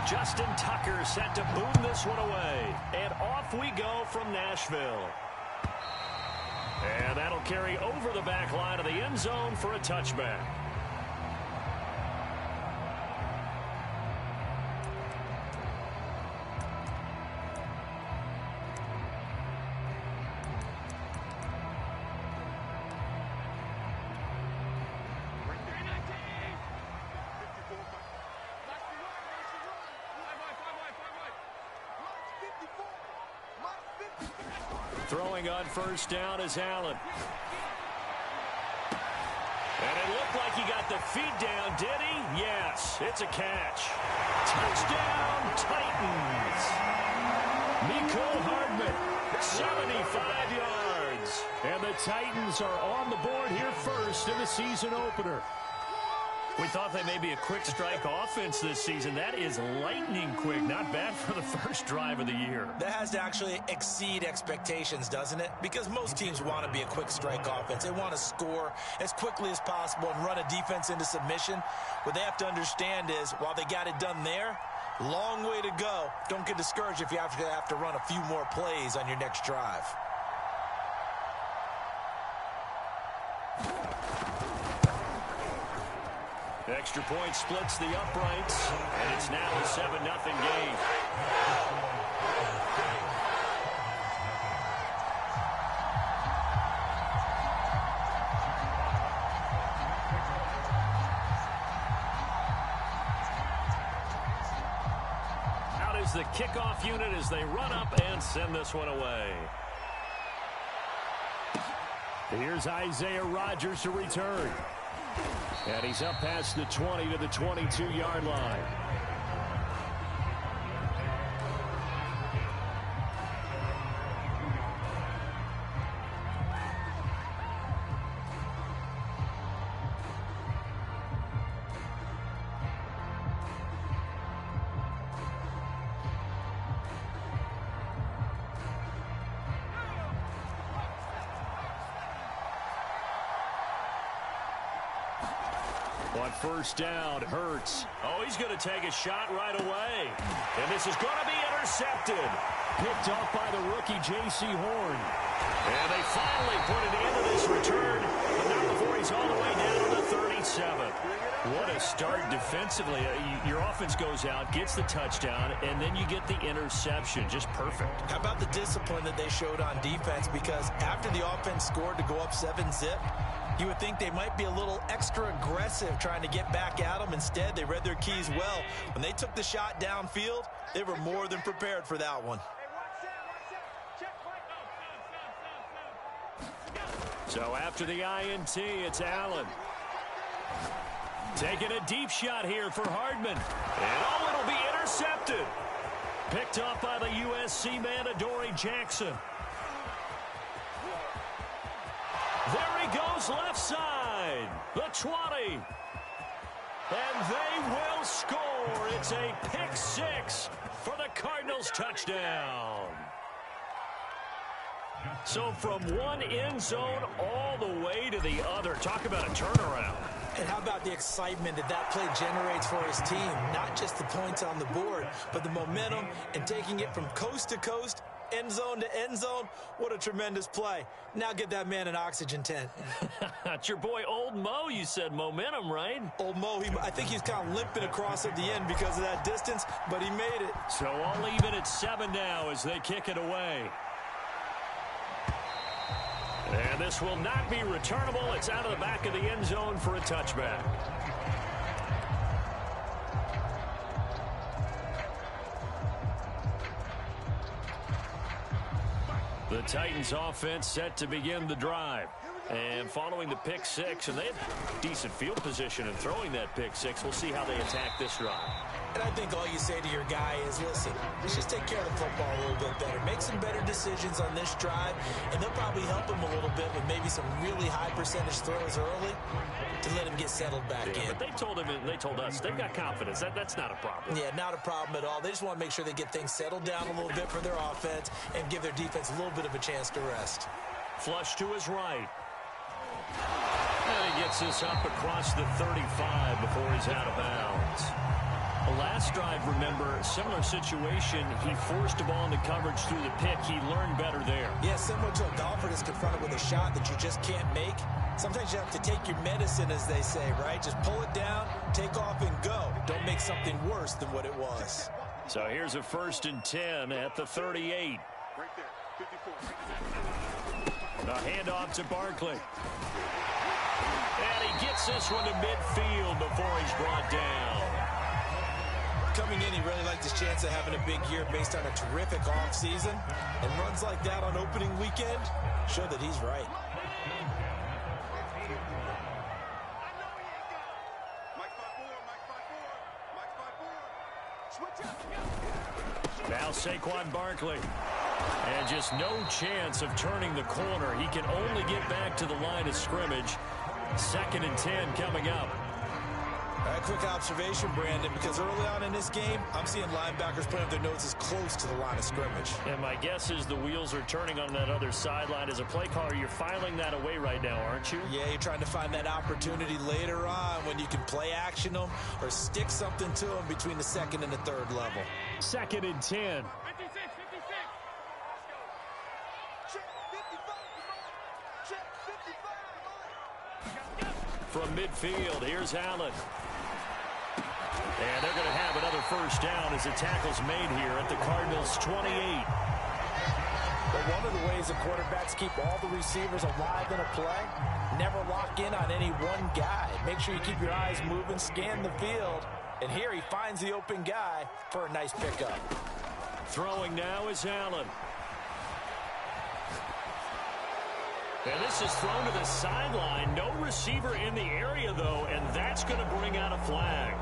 Justin Tucker set to boom this one away. And off we go from Nashville. And that'll carry over the back line of the end zone for a touchback. Throwing on first down is Allen. And it looked like he got the feet down, did he? Yes, it's a catch. Touchdown, Titans. Mecole Hardman, 75 yards. And the Titans are on the board here first in the season opener. We thought they may be a quick strike offense this season. That is lightning quick. Not bad for the first drive of the year. That has to actually exceed expectations, doesn't it? Because most teams want to be a quick strike offense. They want to score as quickly as possible and run a defense into submission. What they have to understand is, while they got it done there, long way to go. Don't get discouraged if you have to run a few more plays on your next drive. Extra point splits the uprights, and it's now a 7-0 game. Out is the kickoff unit as they run up and send this one away. Here's Isaiah Rodgers to return. And he's up past the 20 to the 22-yard line. On first down, Hurts. Oh, he's going to take a shot right away. And this is going to be intercepted. Picked off by the rookie J.C. Horn. And they finally put an end to this return. But not before he's all the way down to the 37. What a start defensively. Your offense goes out, gets the touchdown, and then you get the interception. Just perfect. How about the discipline that they showed on defense? Because after the offense scored to go up 7-zip, you would think they might be a little extra aggressive trying to get back at them. Instead, they read their keys well. When they took the shot downfield, they were more than prepared for that one. So after the INT, it's Allen. Taking a deep shot here for Hardman. And oh, it'll be intercepted. Picked up by the USC man, Adoree Jackson. There he goes left side. The 20. And they will score. It's a pick six for the Cardinals touchdown. So from one end zone all the way to the other. Talk about a turnaround. And how about the excitement that play generates for his team? Not just the points on the board, but the momentum and taking it from coast to coast, end zone to end zone. What a tremendous play. Now get that man an oxygen tent. It's your boy Old Mo. You said momentum, right? Old Mo, I think he's kind of limping across at the end because of that distance, but he made it. So all even at 7 now as they kick it away. And this will not be returnable. It's out of the back of the end zone for a touchback. The Titans offense set to begin the drive. And following the pick six, and they have decent field position in throwing that pick six. We'll see how they attack this drive. And I think all you say to your guy is, listen, let's just take care of the football a little bit better. Make some better decisions on this drive, and they'll probably help him a little bit with maybe some really high percentage throws early to let him get settled back in. But they told him, and they told us, they've got confidence. That's not a problem. Yeah, not a problem at all. They just want to make sure they get things settled down a little bit for their offense and give their defense a little bit of a chance to rest. Flush to his right. And he gets this up across the 35 before he's out of bounds. The last drive, remember, similar situation. He forced a ball into coverage through the pick. He learned better there. Yeah, similar to a golfer that's confronted with a shot that you just can't make. Sometimes you have to take your medicine, as they say, right? Just pull it down, take off, and go. Don't make something worse than what it was. So here's a 1st and 10 at the 38. Right there, 54. The handoff to Barkley. And he gets this one to midfield before he's brought down. Coming in, he really liked his chance of having a big year based on a terrific offseason. And runs like that on opening weekend show that he's right. Now Saquon Barkley. And just no chance of turning the corner. He can only get back to the line of scrimmage. 2nd and 10 coming up. All right, quick observation, Brandon, because early on in this game, I'm seeing linebackers putting up their noses close to the line of scrimmage. And my guess is the wheels are turning on that other sideline. As a play caller, you're filing that away right now, aren't you? Yeah, you're trying to find that opportunity later on when you can play action them or stick something to them between the 2nd and the 3rd level. 2nd and 10. 56. Check 55. From midfield, here's Allen. And they're going to have another 1st down as the tackle's made here at the Cardinals' 28. But one of the ways the quarterbacks keep all the receivers alive in a play, never lock in on any one guy. Make sure you keep your eyes moving, scan the field. And here he finds the open guy for a nice pickup. Throwing now is Allen. And this is thrown to the sideline. No receiver in the area, though, and that's going to bring out a flag.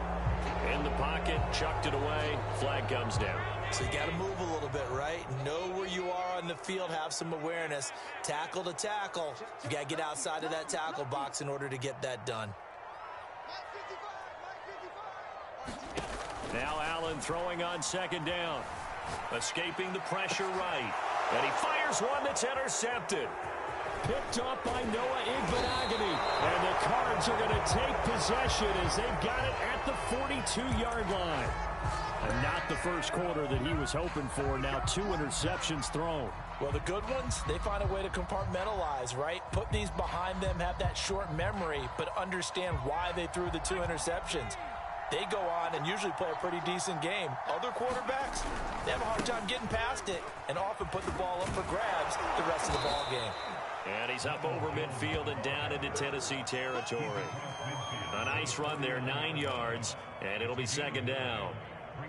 In the pocket, chucked it away. Flag comes down. So you got to move a little bit, right? Know where you are on the field, have some awareness. Tackle to tackle. You got to get outside of that tackle box in order to get that done. Now Allen throwing on 2nd down. Escaping the pressure right. And he fires one that's intercepted. Picked up by Noah Igbenogany. And the Cards are going to take possession as they've got it at the 42-yard line. And not the first quarter that he was hoping for. Now 2 interceptions thrown. Well, the good ones, they find a way to compartmentalize, right? Put these behind them, have that short memory, but understand why they threw the 2 interceptions. They go on and usually play a pretty decent game. Other quarterbacks, they have a hard time getting past it and often put the ball up for grabs the rest of the ball game. And he's up over midfield and down into Tennessee territory. A nice run there, 9 yards, and it'll be 2nd down.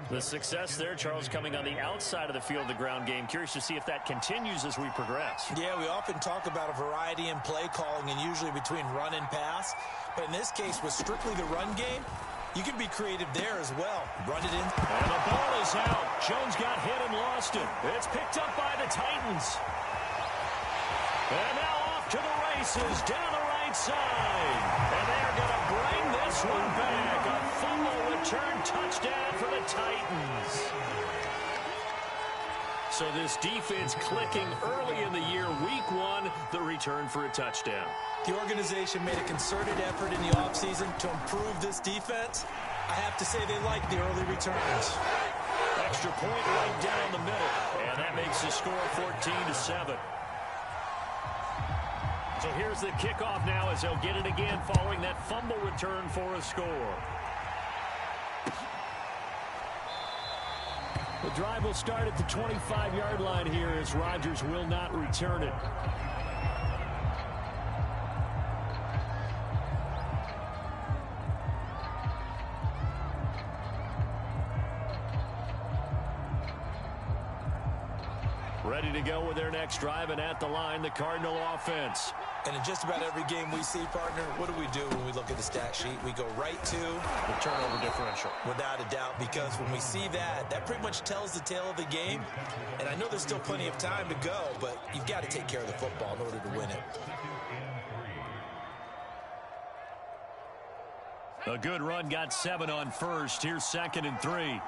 The success there, Charles, coming on the outside of the field, the ground game. Curious to see if that continues as we progress. Yeah, we often talk about a variety in play calling and usually between run and pass. But in this case, with strictly the run game, you can be creative there as well. Run it in. And the ball is out. Jones got hit and lost it. It's picked up by the Titans. And now off to the races down the right side. And they're going to bring this one back. A fumble return touchdown for the Titans. So this defense clicking early in the year. Week 1, the return for a touchdown. The organization made a concerted effort in the offseason to improve this defense. I have to say they like the early returns. Extra point right down the middle. And that makes the score 14-7. So here's the kickoff now as they'll get it again following that fumble return for a score. The drive will start at the 25-yard line here as Rodgers will not return it. Ready to go with their next drive, and at the line, the Cardinal offense. And in just about every game we see, partner, what do we do when we look at the stat sheet? We go right to the turnover differential. Without a doubt, because when we see that, that pretty much tells the tale of the game. And I know there's still plenty of time to go, but you've got to take care of the football in order to win it. A good run, got 7 on first. Here's 2nd and 3.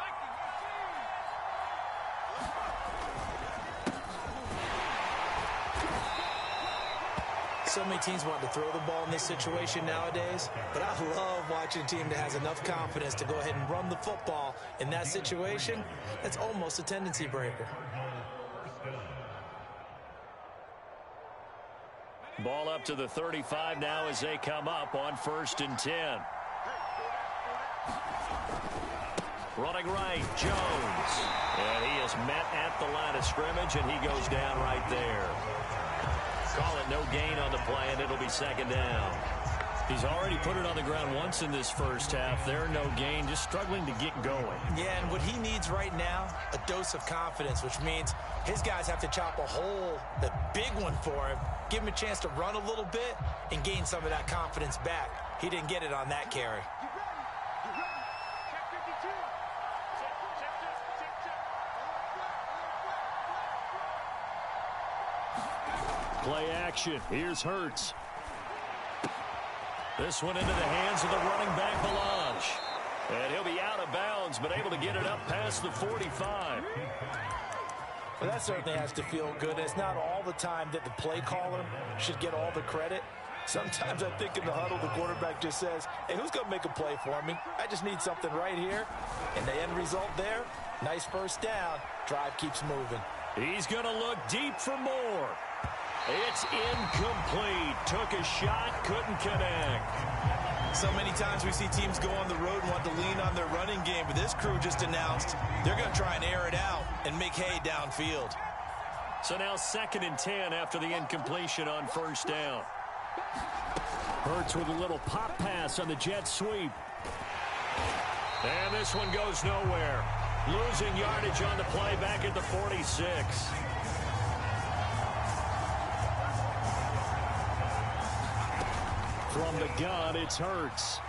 So many teams want to throw the ball in this situation nowadays, but I love watching a team that has enough confidence to go ahead and run the football in that situation. That's almost a tendency breaker. Ball up to the 35 now as they come up on 1st and 10. Running right, Jones. And he is met at the line of scrimmage, and he goes down right there. Call it no gain on the play, and it'll be 2nd down. He's already put it on the ground once in this first half. There, no gain, just struggling to get going. Yeah, and what he needs right now, a dose of confidence, which means his guys have to chop a hole, a big one for him, give him a chance to run a little bit and gain some of that confidence back. He didn't get it on that carry. Play action. Here's Hurts. This one into the hands of the running back, Balaj. And he'll be out of bounds, but able to get it up past the 45. Well, that certainly has to feel good. It's not all the time that the play caller should get all the credit. Sometimes I think in the huddle, the quarterback just says, hey, who's going to make a play for me? I just need something right here. And the end result there, nice first down. Drive keeps moving. He's going to look deep for more. It's incomplete. Took a shot, couldn't connect. So many times we see teams go on the road and want to lean on their running game, but this crew just announced they're going to try and air it out and make hay downfield. So now 2nd and 10 after the incompletion on 1st down. Hurts with a little pop pass on the jet sweep. And this one goes nowhere. Losing yardage on the play back at the 46. From the gun, it's Hurts.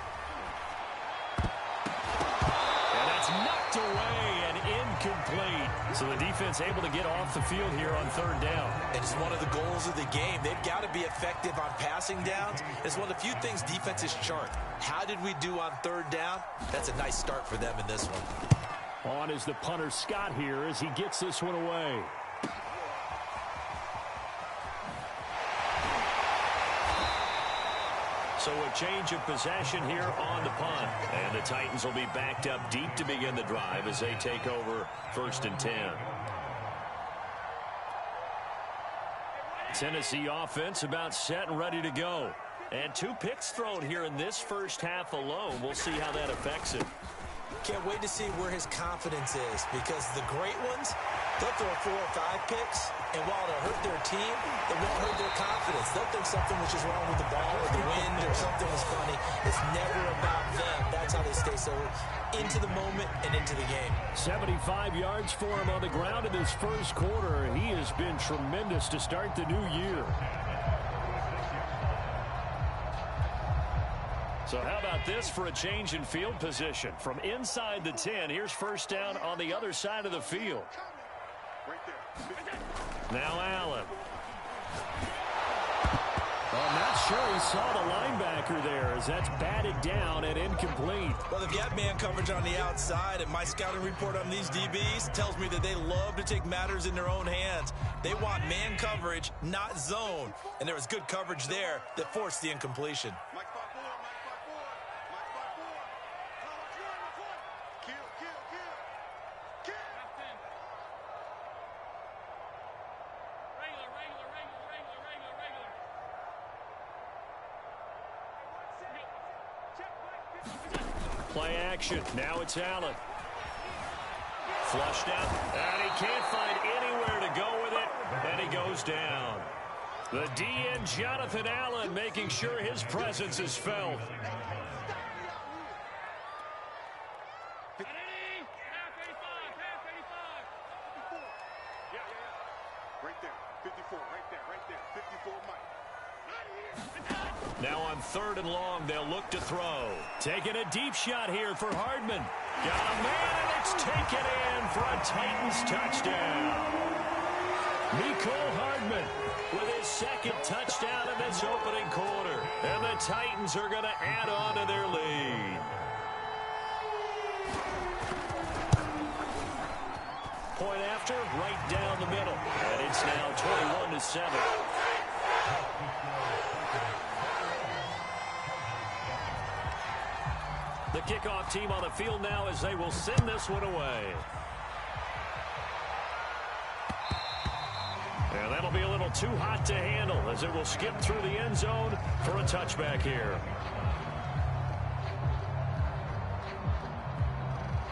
And that's knocked away and incomplete. So the defense able to get off the field here on 3rd down. And it's one of the goals of the game. They've got to be effective on passing downs. It's one of the few things defenses chart. How did we do on 3rd down? That's a nice start for them in this one. On is the punter Scott here as he gets this one away. So a change of possession here on the punt. And the Titans will be backed up deep to begin the drive as they take over 1st and 10. Tennessee offense about set and ready to go. And 2 picks thrown here in this first half alone. We'll see how that affects it. Can't wait to see where his confidence is, because the great ones, they'll throw 4 or 5 picks, and while it'll hurt their team, it won't hurt their confidence. They'll think something was just wrong with the ball or the wind or something was funny. It's never about them. That's how they stay so into the moment and into the game. 75 yards for him on the ground in this first quarter. He has been tremendous to start the new year. So how about this for a change in field position? From inside the 10, here's 1st down on the other side of the field. Now Allen. I'm not sure he saw the linebacker there as that's batted down and incomplete. Well, they've got man coverage on the outside, and my scouting report on these DBs tells me that they love to take matters in their own hands. They want man coverage, not zone. And there was good coverage there that forced the incompletion. Play action. Now it's Allen. Flushed out. And he can't find anywhere to go with it. And he goes down. The DN, Jonathan Allen, making sure his presence is felt. Right there. 54. Right there. 54, Mike. Now on 3rd and long, they'll look to throw. Taking a deep shot here for Hardman. Got a man, and it's taken in for a Titans touchdown. Mecole Hardman with his 2nd touchdown in this opening quarter. And the Titans are going to add on to their lead. Point after, right down the middle. And it's now 21-7. The kickoff team on the field now as they will send this one away. And that'll be a little too hot to handle as it will skip through the end zone for a touchback here.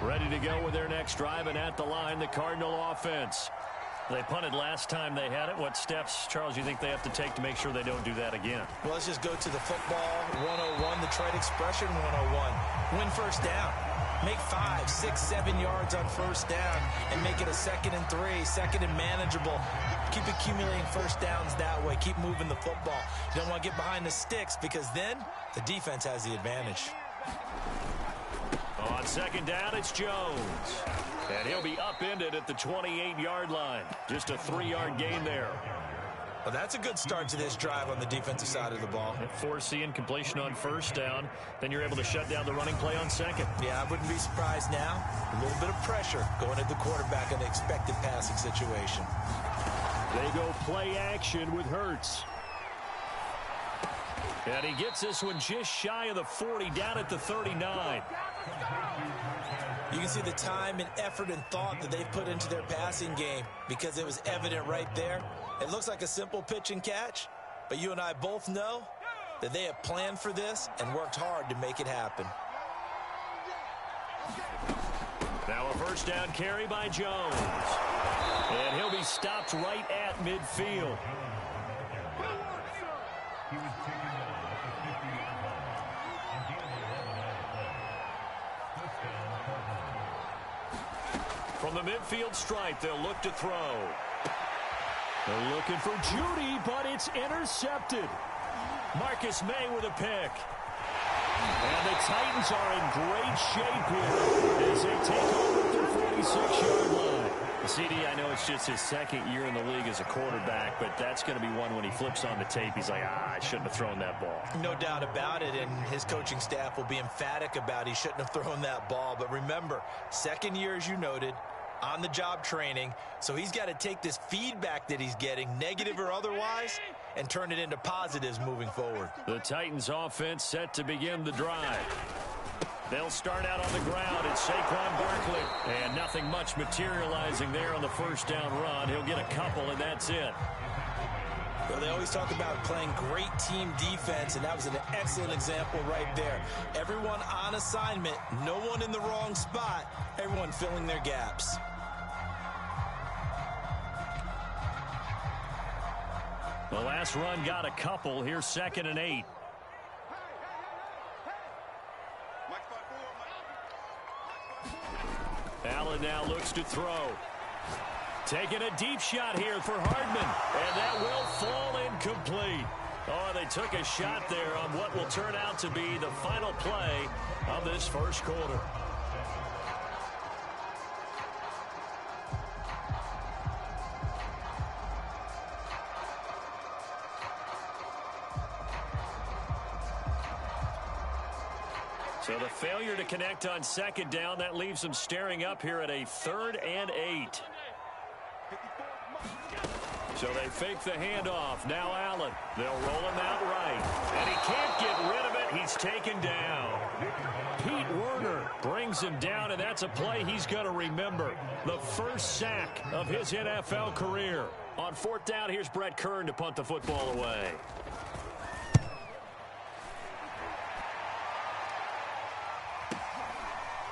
Ready to go with their next drive, and at the line, the Cardinal offense. They punted last time they had it. What steps, Charles, you think they have to take to make sure they don't do that again? Well, let's just go to the football 101, the trade expression 101. Win first down. Make 5, 6, 7 yards on first down and make it a 2nd and 3, 2nd and manageable. Keep accumulating first downs that way. Keep moving the football. You don't want to get behind the sticks because then the defense has the advantage. On second down, it's Jones. And he'll be upended at the 28-yard line. Just a 3-yard gain there. Well, that's a good start to this drive on the defensive side of the ball. Forcing completion on first down. Then you're able to shut down the running play on second. Yeah, I wouldn't be surprised now. A little bit of pressure going at the quarterback in the expected passing situation. They go play action with Hurts. And he gets this one just shy of the 40, down at the 39. You can see the time and effort and thought that they've put into their passing game because it was evident right there. It looks like a simple pitch and catch, but you and I both know that they have planned for this and worked hard to make it happen. Now a first down carry by Jones. And he'll be stopped right at midfield. From the midfield stripe, they'll look to throw. They're looking for Judy, but it's intercepted. Marcus May with a pick. And the Titans are in great shape here as they take over their 46-yard line. CD, I know it's just his second year in the league as a quarterback, but that's going to be one when he flips on the tape. He's like, I shouldn't have thrown that ball. No doubt about it, and his coaching staff will be emphatic about he shouldn't have thrown that ball. But remember, second year, as you noted, on-the-job training, so he's got to take this feedback that he's getting, negative or otherwise, and turn it into positives moving forward. The Titans offense set to begin the drive. They'll start out on the ground. It's Saquon Barkley. And nothing much materializing there on the first down run. He'll get a couple, and that's it. Well, they always talk about playing great team defense, and that was an excellent example right there. Everyone on assignment, no one in the wrong spot, everyone filling their gaps. The last run got a couple. Here's 2nd and 8. Allen now looks to throw. Taking a deep shot here for Hardman. And that will fall incomplete. Oh, they took a shot there on what will turn out to be the final play of this first quarter. So the failure to connect on second down, that leaves them staring up here at a 3rd and 8. So they fake the handoff. Now Allen. They'll roll him out right. And he can't get rid of it. He's taken down. Pete Werner brings him down, and that's a play he's going to remember. The first sack of his NFL career. On 4th down, here's Brett Kern to punt the football away.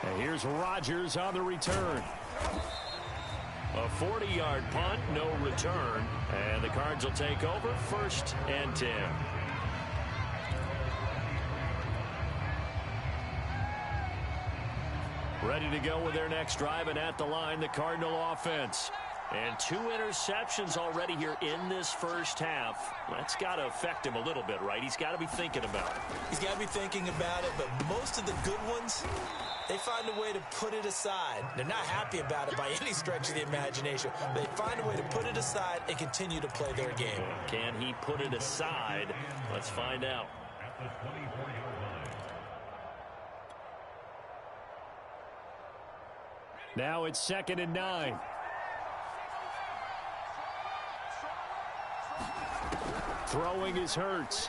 And here's Rodgers on the return. A 40-yard punt, no return. And the Cards will take over 1st and 10. Ready to go with their next drive, and at the line, the Cardinal offense. And 2 interceptions already here in this first half. That's got to affect him a little bit, right? He's got to be thinking about it. He's got to be thinking about it, but most of the good ones, they find a way to put it aside. They're not happy about it by any stretch of the imagination. They find a way to put it aside and continue to play their game. Can he put it aside? Let's find out. Now it's 2nd and 9. Throwing is Hurts.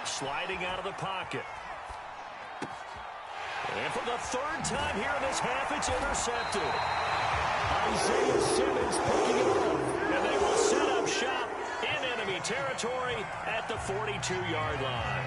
Sliding out of the pocket. And for the third time here in this half, it's intercepted. Isaiah Simmons picking it up. And they will set up shop in enemy territory at the 42-yard line.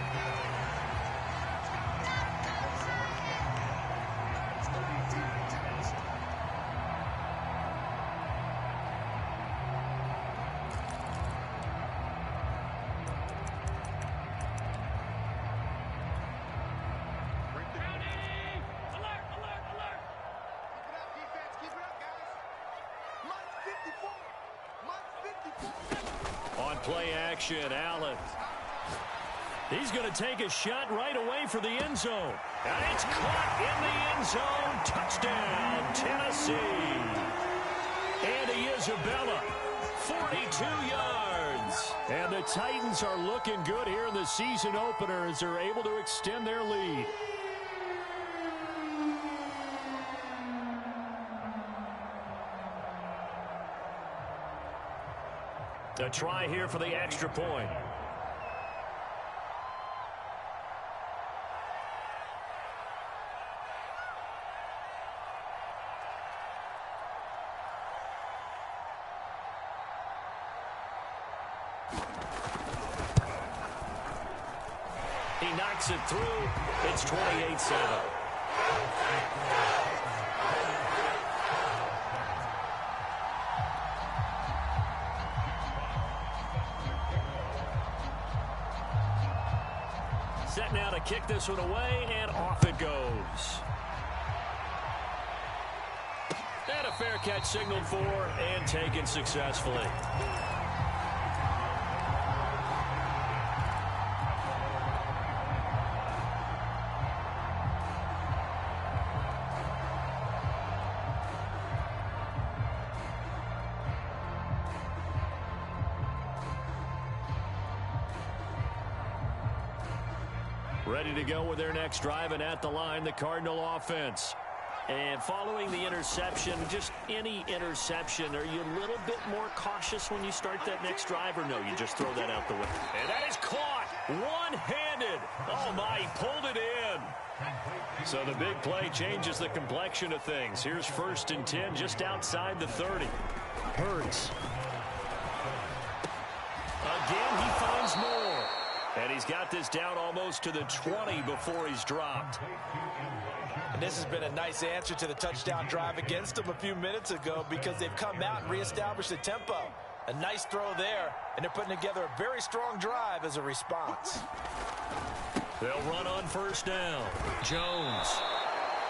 On play action, Allen. He's going to take a shot right away for the end zone. And it's caught in the end zone. Touchdown, Tennessee. Andy Isabella, 42 yards. And the Titans are looking good here in the season opener as they're able to extend their lead. A try here for the extra point. He knocks it through. It's 28-7. Set now to kick this one away, and off it goes. And a fair catch signaled for and taken successfully. Ready to go with their next drive, and at the line, the Cardinal offense. And following the interception, just any interception, are you a little bit more cautious when you start that next drive, or no, you just throw that out the window? And that is caught one-handed. Oh, my, he pulled it in. So the big play changes the complexion of things. Here's 1st and 10 just outside the 30. Hurts. Again, he finds more. And he's got this down almost to the 20 before he's dropped. And this has been a nice answer to the touchdown drive against them a few minutes ago because they've come out and reestablished the tempo. A nice throw there, and they're putting together a very strong drive as a response. They'll run on 1st down. Jones.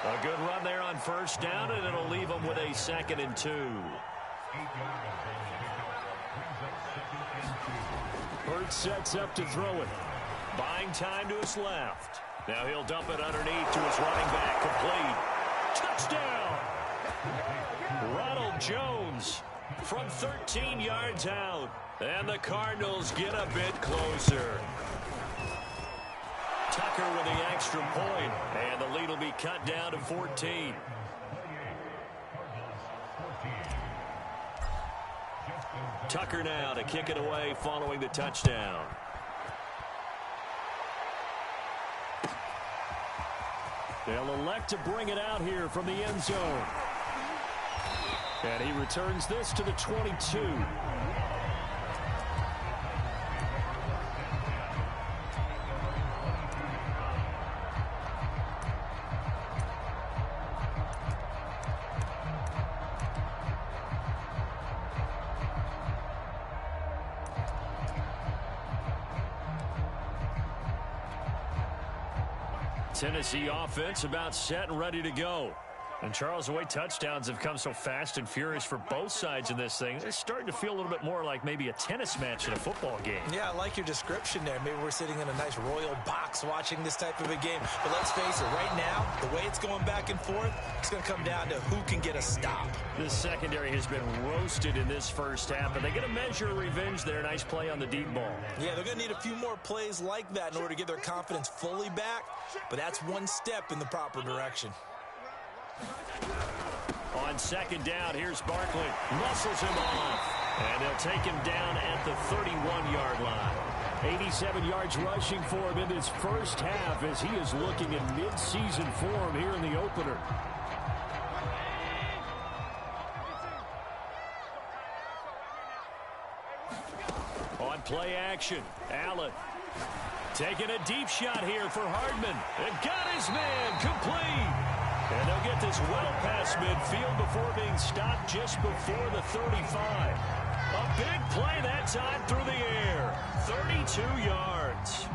A good run there on 1st down, and it'll leave them with a 2nd and 2. Hurts sets up to throw it. Buying time to his left. Now he'll dump it underneath to his running back. Complete. Touchdown! Ronald Jones from 13 yards out. And the Cardinals get a bit closer. Tucker with the extra point. And the lead will be cut down to 14. Tucker now to kick it away following the touchdown. They'll elect to bring it out here from the end zone. And he returns this to the 22. Tennessee offense about set and ready to go. And, Charles, the way touchdowns have come so fast and furious for both sides in this thing, it's starting to feel a little bit more like maybe a tennis match in a football game. Yeah, I like your description there. Maybe we're sitting in a nice royal box watching this type of a game. But let's face it, right now, the way it's going back and forth, it's going to come down to who can get a stop. This secondary has been roasted in this first half, but they get a measure of revenge there. Nice play on the deep ball. Yeah, they're going to need a few more plays like that in order to get their confidence fully back. But that's one step in the proper direction. On 2nd down, here's Barkley. Muscles him off. And they'll take him down at the 31-yard line. 87 yards rushing for him in this first half as he is looking in mid-season form here in the opener. On play action, Allen taking a deep shot here for Hardman. And got his man complete. And they'll get this well past midfield before being stopped just before the 35. A big play that time through the air. 32 yards.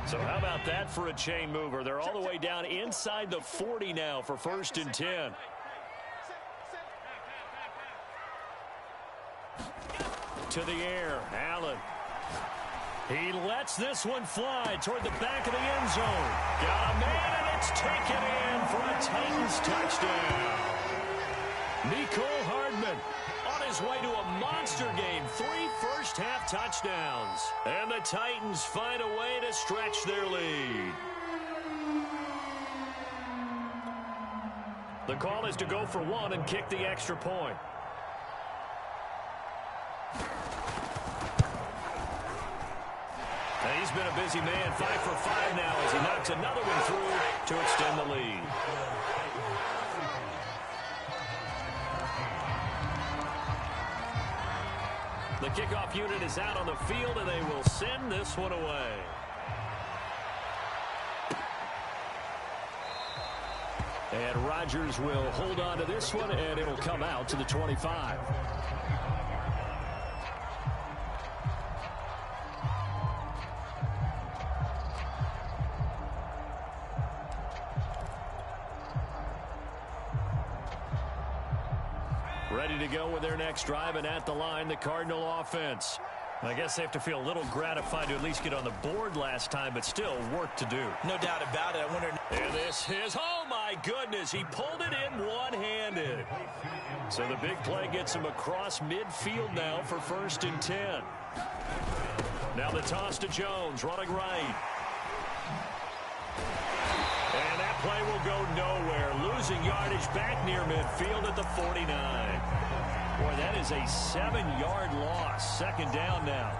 So how about that for a chain mover? They're all the way down inside the 40 now for 1st and 10. To the air, Allen. He lets this one fly toward the back of the end zone. Got a man, and it's taken in for a Titans touchdown. Mecole Hardman on his way to a monster game. 3 first-half touchdowns. And the Titans find a way to stretch their lead. The call is to go for 1 and kick the extra point. He's been a busy man, 5 for 5 now as he knocks another one through to extend the lead. The kickoff unit is out on the field, and they will send this one away. And Rodgers will hold on to this one, and it'll come out to the 25. Ready to go with their next drive, and at the line, the Cardinal offense. I guess they have to feel a little gratified to at least get on the board last time, but still work to do. No doubt about it. I wonder. And this is, oh my goodness, he pulled it in one-handed. So the big play gets him across midfield now for 1st and 10. Now the toss to Jones, running right. And that play will go nowhere. Losing yardage back near midfield at the 49. Boy, that is a 7-yard loss. 2nd down now.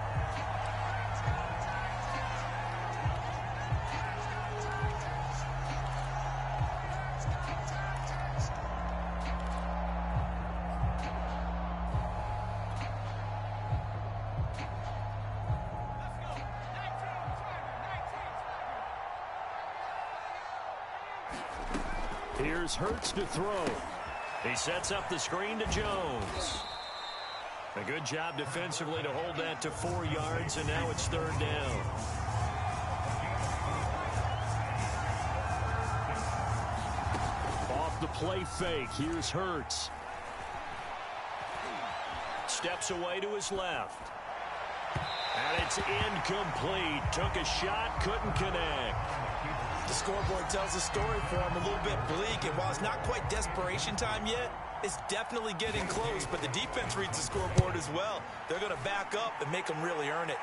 Here's Hurts to throw. He sets up the screen to Jones. A good job defensively to hold that to 4 yards, and now it's 3rd down. Off the play fake, here's Hurts. Steps away to his left. And it's incomplete. Took a shot, couldn't connect. The scoreboard tells a story for him, a little bit bleak, and while it's not quite desperation time yet, it's definitely getting close, but the defense reads the scoreboard as well. They're going to back up and make them really earn it.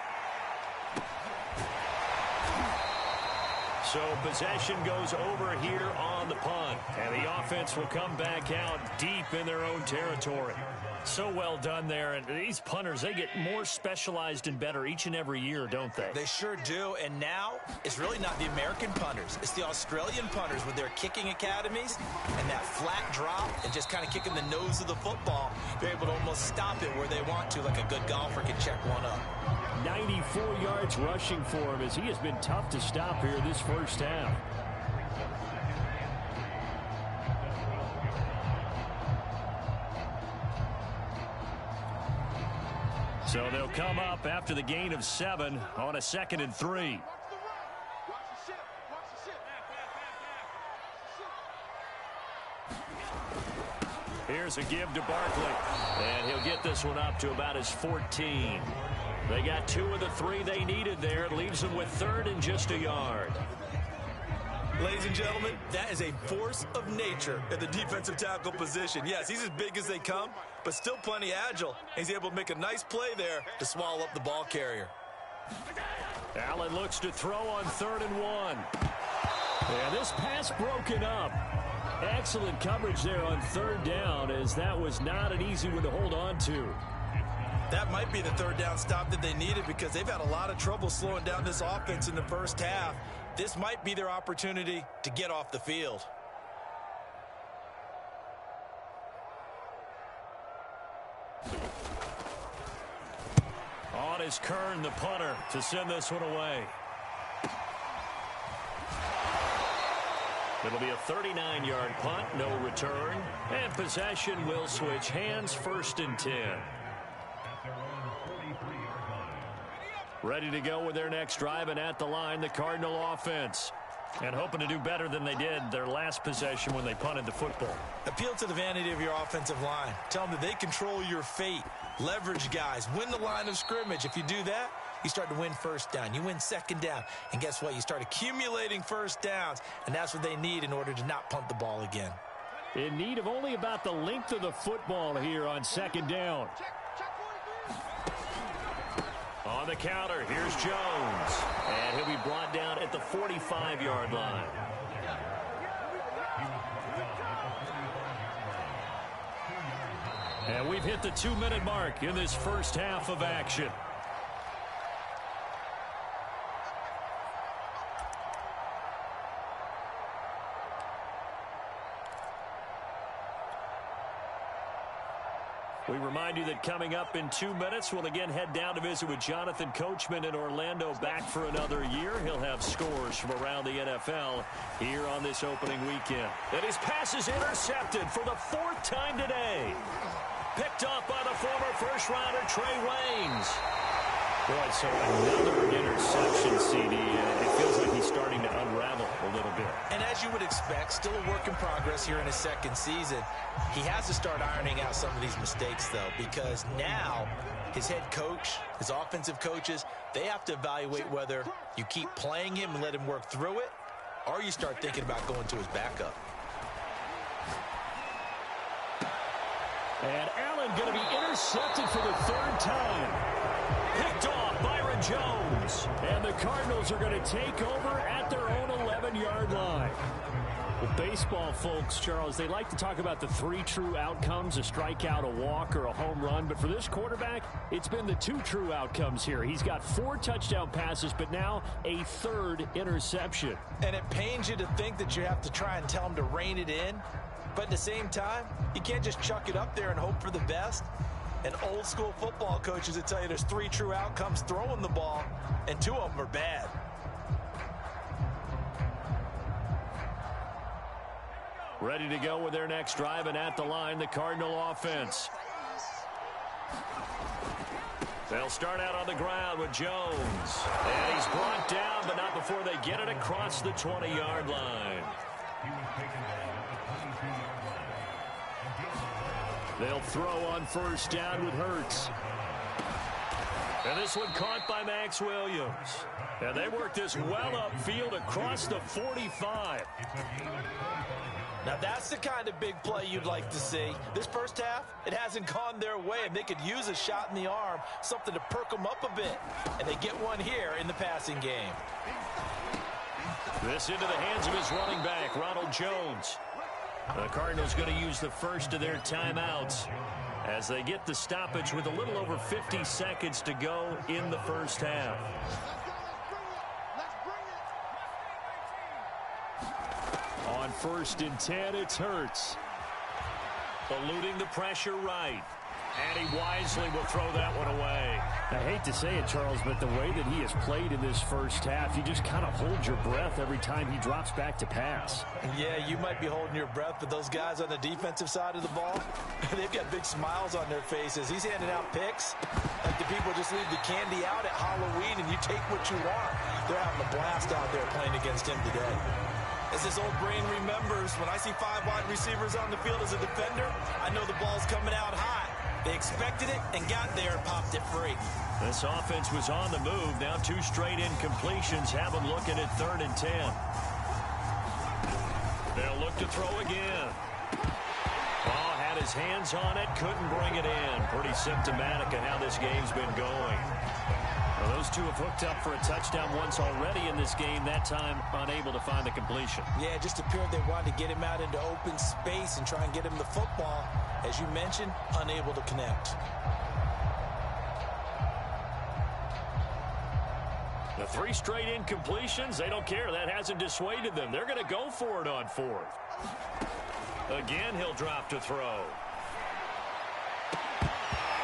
So possession goes over here on the punt, and the offense will come back out deep in their own territory. So well done there, and these punters, they get more specialized and better each and every year, don't they? They sure do, and now it's really not the American punters. It's the Australian punters with their kicking academies and that flat drop and just kind of kicking the nose of the football. They're able to almost stop it where they want to, like a good golfer can check one up. 94 yards rushing for him as he has been tough to stop here this first half. So they'll come up after the gain of 7 on a 2nd and 3. Here's a give to Barkley. And he'll get this one up to about his 14. They got 2 of the 3 they needed there. It leaves them with 3rd and just a yard. Ladies and gentlemen, that is a force of nature at the defensive tackle position. Yes, he's as big as they come, but still plenty agile. He's able to make a nice play there to swallow up the ball carrier. Allen looks to throw on 3rd and 1. And this pass broken up. Excellent coverage there on 3rd down, as that was not an easy one to hold on to. That might be the 3rd down stop that they needed, because they've had a lot of trouble slowing down this offense in the first half. This might be their opportunity to get off the field. On is Kern, the punter, to send this one away. It'll be a 39-yard punt, no return. And possession will switch hands, 1st and 10. Ready to go with their next drive, and at the line, the Cardinal offense. And hoping to do better than they did their last possession when they punted the football. Appeal to the vanity of your offensive line. Tell them that they control your fate. Leverage guys. Win the line of scrimmage. If you do that, you start to win 1st down. You win 2nd down. And guess what? You start accumulating 1st downs. And that's what they need in order to not punt the ball again. In need of only about the length of the football here on 2nd down. On the counter, here's Jones. And he'll be brought down at the 45-yard line. And we've hit the 2-minute mark in this first half of action. We remind you that coming up in 2 minutes, we'll again head down to visit with Jonathan Coachman in Orlando, back for another year. He'll have scores from around the NFL here on this opening weekend. And his pass is intercepted for the 4th time today. Picked off by the former first-rounder Trey Waynes. Boy, so another interception, CD. It feels like he's starting to unravel a little bit. And as you would expect, still a work in progress here in his 2nd season. He has to start ironing out some of these mistakes, though, because now his head coach, his offensive coaches, they have to evaluate whether you keep playing him and let him work through it, or you start thinking about going to his backup. And Allen going to be intercepted for the 3rd time. Picked off Byron Jones. And the Cardinals are going to take over at their own 11-yard line. Well, baseball folks, Charles, they like to talk about the 3 true outcomes, a strikeout, a walk, or a home run. But for this quarterback, it's been the 2 true outcomes here. He's got 4 touchdown passes, but now a 3rd interception. And it pains you to think that you have to try and tell him to rein it in. But at the same time, you can't just chuck it up there and hope for the best. And old school football coaches will tell you there's 3 true outcomes throwing the ball, and 2 of them are bad. Ready to go with their next drive, and at the line, the Cardinal offense. They'll start out on the ground with Jones. And he's brought down, but not before they get it across the 20-yard line. They'll throw on 1st down with Hurts. And this one caught by Max Williams. And they work this well upfield across the 45. Now that's the kind of big play you'd like to see. This first half, it hasn't gone their way, and they could use a shot in the arm, something to perk them up a bit. And they get one here in the passing game. This into the hands of his running back, Ronald Jones. The Cardinals going to use the first of their timeouts as they get the stoppage with a little over 50 seconds to go in the first half. On 1st and 10, it's Hurts. Eluding the pressure right. And he wisely will throw that one away. I hate to say it, Charles, but the way that he has played in this first half, you just kind of hold your breath every time he drops back to pass. Yeah, you might be holding your breath, but those guys on the defensive side of the ball, they've got big smiles on their faces. He's handing out picks like the people just leave the candy out at Halloween and you take what you want. They're having a blast out there playing against him today. As his old brain remembers, when I see 5 wide receivers on the field as a defender, I know the ball's coming out hot. They expected it and got there and popped it free. This offense was on the move. Now 2 straight incompletions have them looking at 3rd and 10. They'll look to throw again. Ball had his hands on it, couldn't bring it in. Pretty symptomatic of how this game's been going. Well, those two have hooked up for a touchdown once already in this game, that time unable to find the completion. Yeah, it just appeared they wanted to get him out into open space and try and get him the football. As you mentioned, unable to connect. The 3 straight incompletions, they don't care. That hasn't dissuaded them. They're going to go for it on 4th. Again, he'll drop to throw.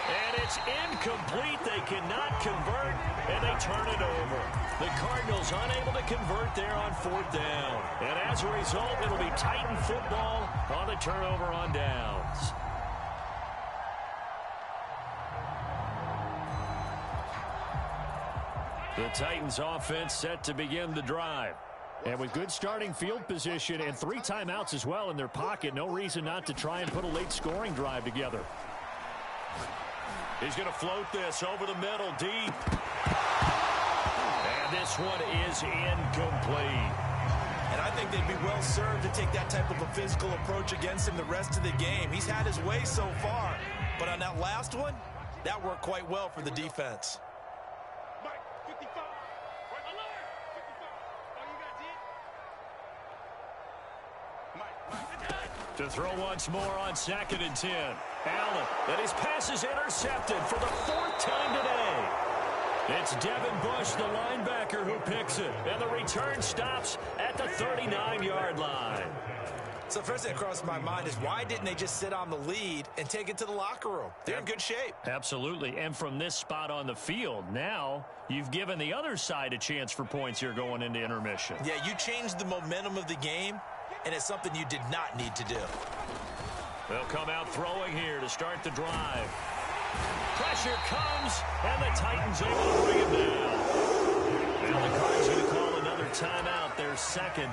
And it's incomplete. They cannot convert, and they turn it over. The Cardinals unable to convert there on 4th down. And as a result, it'll be Titan football on the turnover on downs. The Titans offense set to begin the drive. And with good starting field position and 3 timeouts as well in their pocket, no reason not to try and put a late scoring drive together. He's going to float this over the middle, deep. And this one is incomplete. And I think they'd be well served to take that type of a physical approach against him the rest of the game. He's had his way so far. But on that last one, that worked quite well for the defense. Mike, 55. Alert! 55. Oh, you got 10? Mike. To throw once more on 2nd and 10. Allen, and his pass is intercepted for the 4th time today. It's Devin Bush, the linebacker, who picks it. And the return stops at the 39-yard line. So first thing that crossed my mind is why didn't they just sit on the lead and take it to the locker room? They're in good shape. Absolutely. And from this spot on the field, now you've given the other side a chance for points here going into intermission. Yeah, you changed the momentum of the game, and it's something you did not need to do. They'll come out throwing here to start the drive. Pressure comes, and the Titans able to bring him down. Now the Cards going to call another timeout, their 2nd,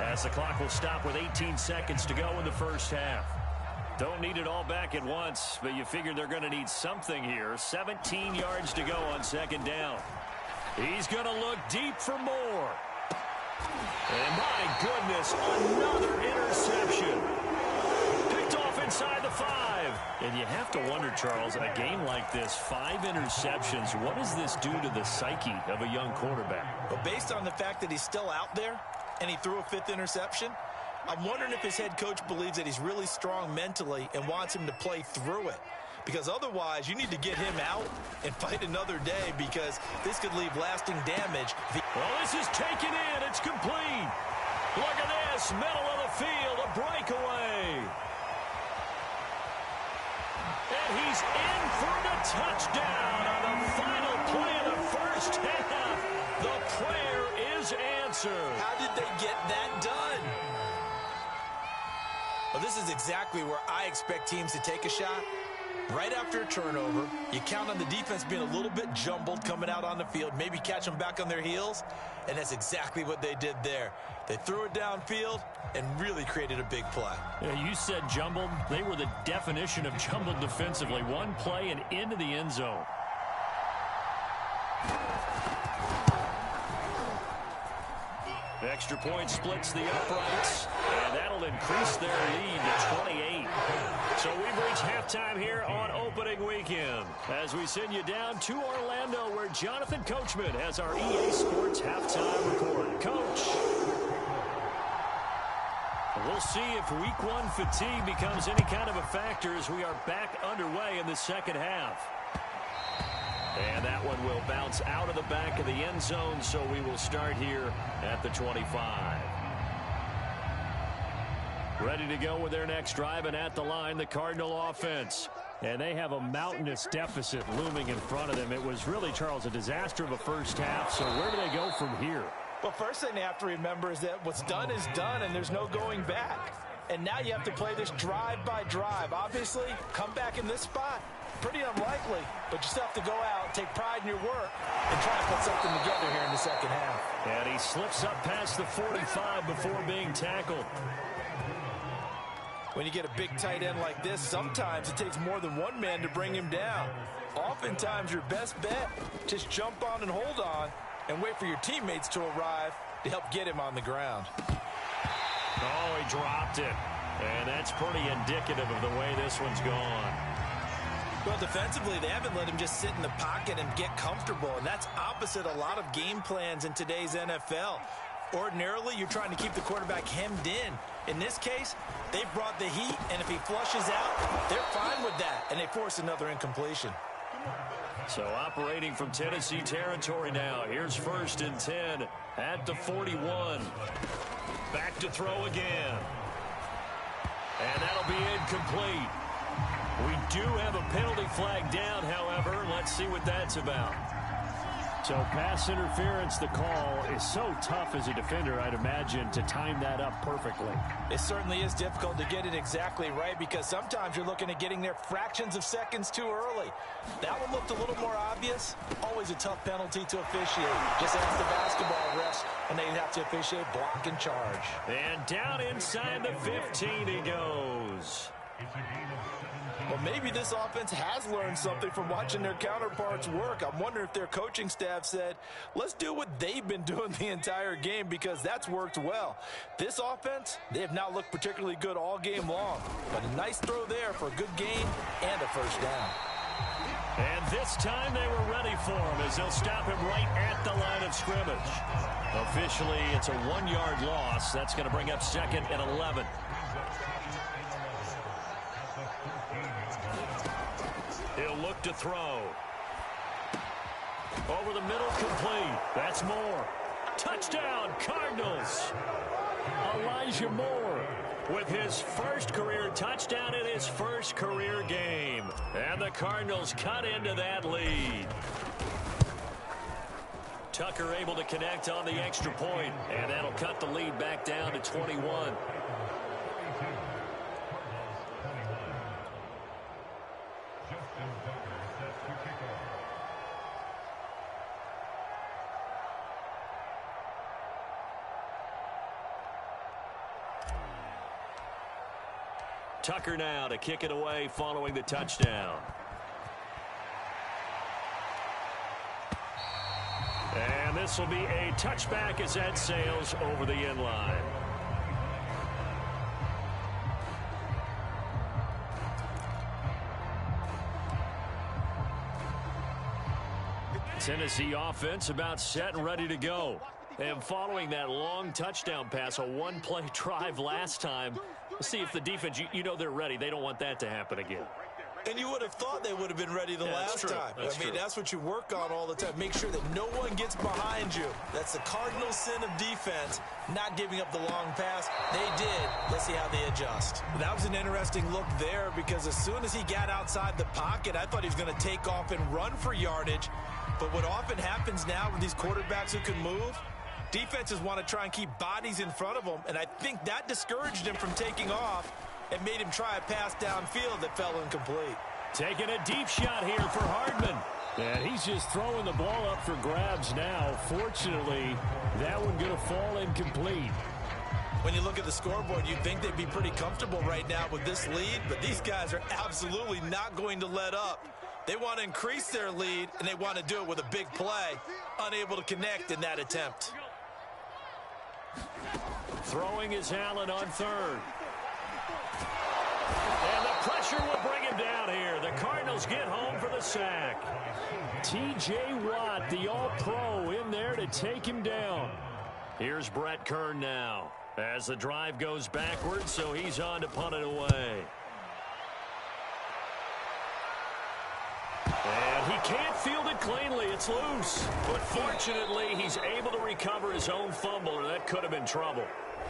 as the clock will stop with 18 seconds to go in the first half. Don't need it all back at once, but you figure they're going to need something here. 17 yards to go on 2nd down. He's going to look deep for more. And my goodness, another interception. Picked off inside the 5. And you have to wonder, Charles, a game like this, 5 interceptions, what does this do to the psyche of a young quarterback? Well, based on the fact that he's still out there and he threw a 5th interception, I'm wondering if his head coach believes that he's really strong mentally and wants him to play through it. Because otherwise, you need to get him out and fight another day, because this could leave lasting damage. Well, this is taken in. It's complete. Look at this. Middle of the field. A breakaway. And he's in for the touchdown on the final play of the first half. The prayer is answered. How did they get that done? Well, this is exactly where I expect teams to take a shot. Right after a turnover, you count on the defense being a little bit jumbled coming out on the field, maybe catch them back on their heels, and that's exactly what they did there. They threw it downfield and really created a big play. Yeah, you said jumbled. They were the definition of jumbled defensively. One play and into the end zone. Extra point splits the uprights, and that'll increase their lead to 28. So we've reached halftime here on opening weekend as we send you down to Orlando, where Jonathan Coachman has our EA Sports halftime report. Coach, we'll see if week 1 fatigue becomes any kind of a factor as we are back underway in the second half. And that one will bounce out of the back of the end zone, so we will start here at the 25. Ready to go with their next drive, and at the line, the Cardinal offense. And they have a mountainous deficit looming in front of them. It was really, Charles, a disaster of a first half, so where do they go from here? Well, first thing they have to remember is that what's done is done, and there's no going back. And now you have to play this drive by drive. Obviously, come back in this spot. Pretty unlikely, but you still have to go out, take pride in your work, and try to put something together here in the second half. And he slips up past the 45 before being tackled. When you get a big tight end like this, sometimes it takes more than one man to bring him down. Oftentimes, your best bet, just jump on and hold on and wait for your teammates to arrive to help get him on the ground. Oh, he dropped it. And that's pretty indicative of the way this one's gone. Well, defensively, they haven't let him just sit in the pocket and get comfortable, and that's opposite a lot of game plans in today's NFL. Ordinarily, you're trying to keep the quarterback hemmed in. In this case, they've brought the heat, and if he flushes out, they're fine with that, and they force another incompletion. So operating from Tennessee territory now. Here's 1st and 10 at the 41. Back to throw again. And that'll be incomplete. We do have a penalty flag down, however. Let's see what that's about. So pass interference, the call is so tough as a defender, I'd imagine, to time that up perfectly. It certainly is difficult to get it exactly right because sometimes you're looking at getting there fractions of seconds too early. That one looked a little more obvious. Always a tough penalty to officiate. Just ask the basketball refs when they have to officiate block and charge. And down inside the 15 he goes. Well, maybe this offense has learned something from watching their counterparts work. I'm wondering if their coaching staff said, let's do what they've been doing the entire game because that's worked well. This offense, they have not looked particularly good all game long. But a nice throw there for a good gain and a first down. And this time they were ready for him as they'll stop him right at the line of scrimmage. Officially, it's a 1-yard loss. That's going to bring up 2nd and 11. He'll look to throw. Over the middle, complete. That's Moore. Touchdown, Cardinals. Elijah Moore with his first career touchdown in his first career game. And the Cardinals cut into that lead. Tucker able to connect on the extra point, and that'll cut the lead back down to 21. Tucker now to kick it away following the touchdown. And this will be a touchback as that sails over the end line. Tennessee offense about set and ready to go. And following that long touchdown pass, a one-play drive last time, let's see if the defense, you know they're ready. They don't want that to happen again. And you would have thought they would have been ready the last time. That's what you work on all the time. Make sure that no one gets behind you. That's the cardinal sin of defense, not giving up the long pass. They did. Let's see how they adjust. That was an interesting look there because as soon as he got outside the pocket, I thought he was going to take off and run for yardage. But what often happens now with these quarterbacks who can move, defenses want to try and keep bodies in front of them, and I think that discouraged him from taking off and made him try a pass downfield that fell incomplete. Taking a deep shot here for Hardman. And he's just throwing the ball up for grabs now. Fortunately, that one going to fall incomplete. When you look at the scoreboard, you'd think they'd be pretty comfortable right now with this lead, but these guys are absolutely not going to let up. They want to increase their lead, and they want to do it with a big play. Unable to connect in that attempt. Throwing is Allen on third. And the pressure will bring him down here. The Cardinals get home for the sack. T.J. Watt, the all-pro, in there to take him down. Here's Brett Kern now as the drive goes backwards, so he's on to punt it away. And he can't field it cleanly. It's loose. But fortunately, he's able to recover his own fumble, or that could have been trouble.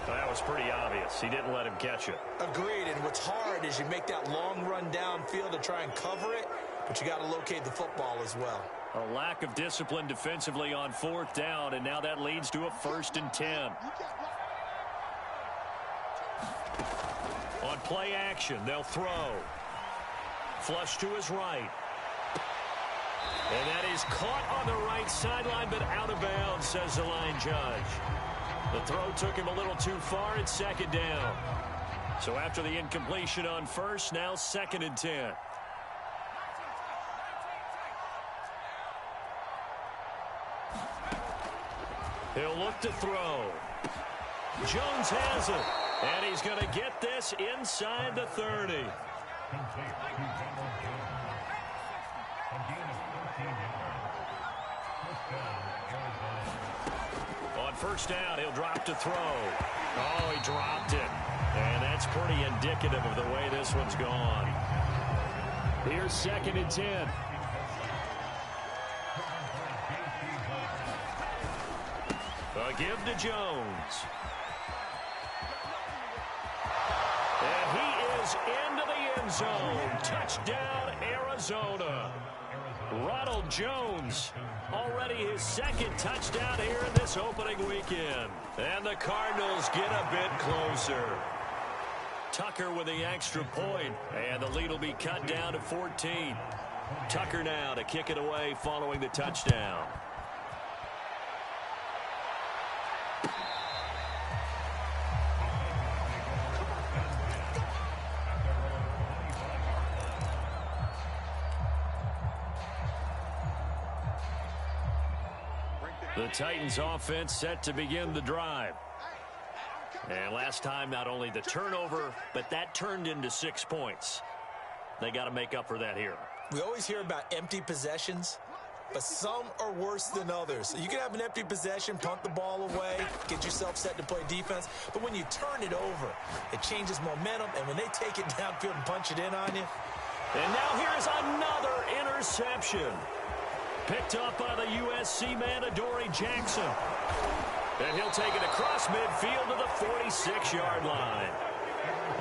That was pretty obvious. He didn't let him catch it. Agreed, and what's hard is you make that long run downfield to try and cover it, but you got to locate the football as well. A lack of discipline defensively on 4th down, and now that leads to a 1st and 10. On play action, they'll throw. Flush to his right. And that is caught on the right sideline, but out of bounds, says the line judge. The throw took him a little too far. It's 2nd down. So after the incompletion on 1st, now 2nd and 10. He'll look to throw. Jones has it. And he's going to get this inside the 30. On first down, he'll drop to throw. Oh, he dropped it. And that's pretty indicative of the way this one's gone. Here's 2nd and 10. A give to Jones. And he is into the end zone. Touchdown, Arizona. Ronald Jones, already his 2nd touchdown here in this opening weekend. And the Cardinals get a bit closer. Tucker with the extra point, and the lead will be cut down to 14. Tucker now to kick it away following the touchdown. The Titans offense set to begin the drive. And last time, not only the turnover, but that turned into 6 points. They got to make up for that here. We always hear about empty possessions, but some are worse than others. You can have an empty possession, punt the ball away, get yourself set to play defense, but when you turn it over, it changes momentum, and when they take it downfield and punch it in on you. And now here's another interception. Picked up by the USC man, Adoree Jackson. And he'll take it across midfield to the 46-yard line.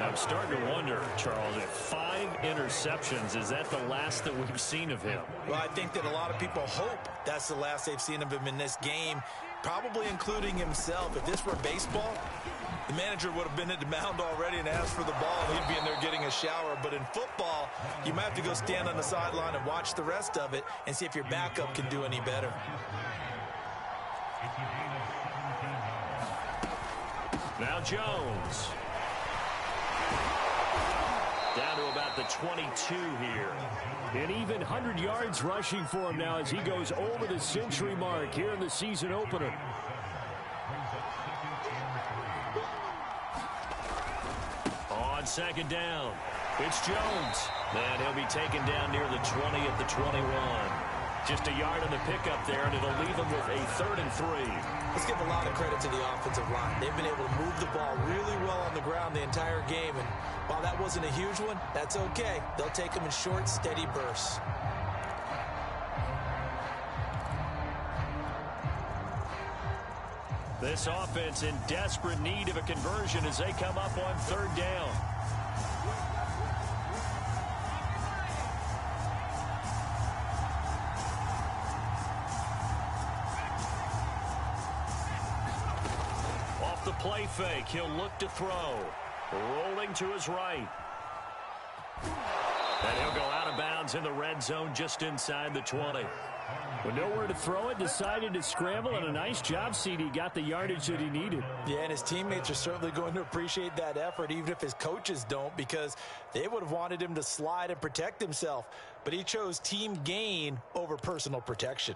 I'm starting to wonder, Charles, if 5 interceptions, is that the last that we've seen of him? Well, I think that a lot of people hope that's the last they've seen of him in this game, probably including himself. If this were baseball, the manager would have been at the mound already and asked for the ball, and he'd be in there getting a shower. But in football, you might have to go stand on the sideline and watch the rest of it and see if your backup can do any better. Now Jones. Down to about the 22 here. And even 100 yards rushing for him now as he goes over the century mark here in the season opener. On 2nd down, it's Jones. And he'll be taken down near the 20 at the 21. Just a yard on the pickup there, and it'll leave him with a 3rd and 3. Let's give a lot of credit to the offensive line. They've been able to move the ball really well on the ground the entire game, and while that wasn't a huge one, that's okay. They'll take them in short, steady bursts. This offense in desperate need of a conversion as they come up on 3rd down. Off the play fake, he'll look to throw. Rolling to his right. And he'll go out of bounds in the red zone just inside the 20. With nowhere to throw it, decided to scramble, and a nice job, CD. Got the yardage that he needed. Yeah, and his teammates are certainly going to appreciate that effort, even if his coaches don't, because they would have wanted him to slide and protect himself. But he chose team gain over personal protection.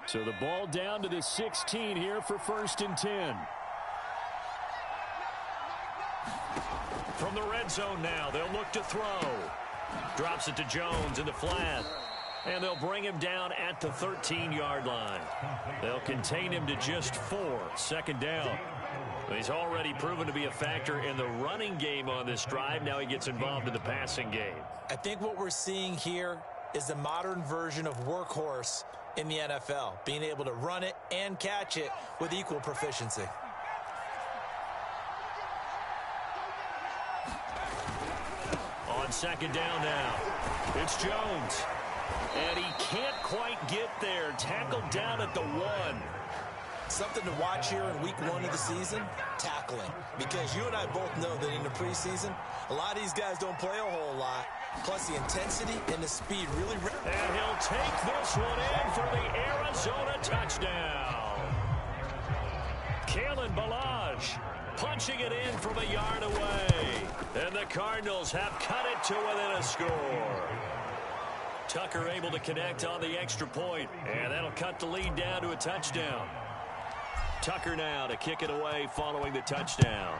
So the ball down to the 16 here for 1st and 10. From the red zone now, they'll look to throw. Drops it to Jones in the flat. And they'll bring him down at the 13-yard line. They'll contain him to just 4, 2nd down. He's already proven to be a factor in the running game on this drive. Now he gets involved in the passing game. I think what we're seeing here is the modern version of workhorse in the NFL, being able to run it and catch it with equal proficiency. On 2nd down now, it's Jones. And he can't quite get there. Tackled down at the 1. Something to watch here in week 1 of the season, tackling. Because you and I both know that in the preseason, a lot of these guys don't play a whole lot. Plus the intensity and the speed really... And he'll take this one in for the Arizona touchdown. Kalen Ballage punching it in from a yard away. And the Cardinals have cut it to within a score. Tucker able to connect on the extra point, and that'll cut the lead down to a touchdown. Tucker now to kick it away following the touchdown.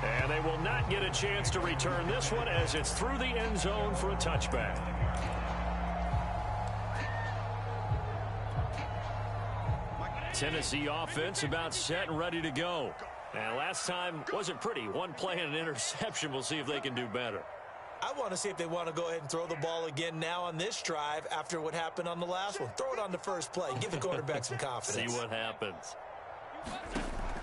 And they will not get a chance to return this one as it's through the end zone for a touchback. Tennessee offense about set and ready to go. And last time wasn't pretty. One play and an interception. We'll see if they can do better. I want to see if they want to go ahead and throw the ball again now on this drive after what happened on the last one. Throw it on the first play. Give the quarterback some confidence. See what happens.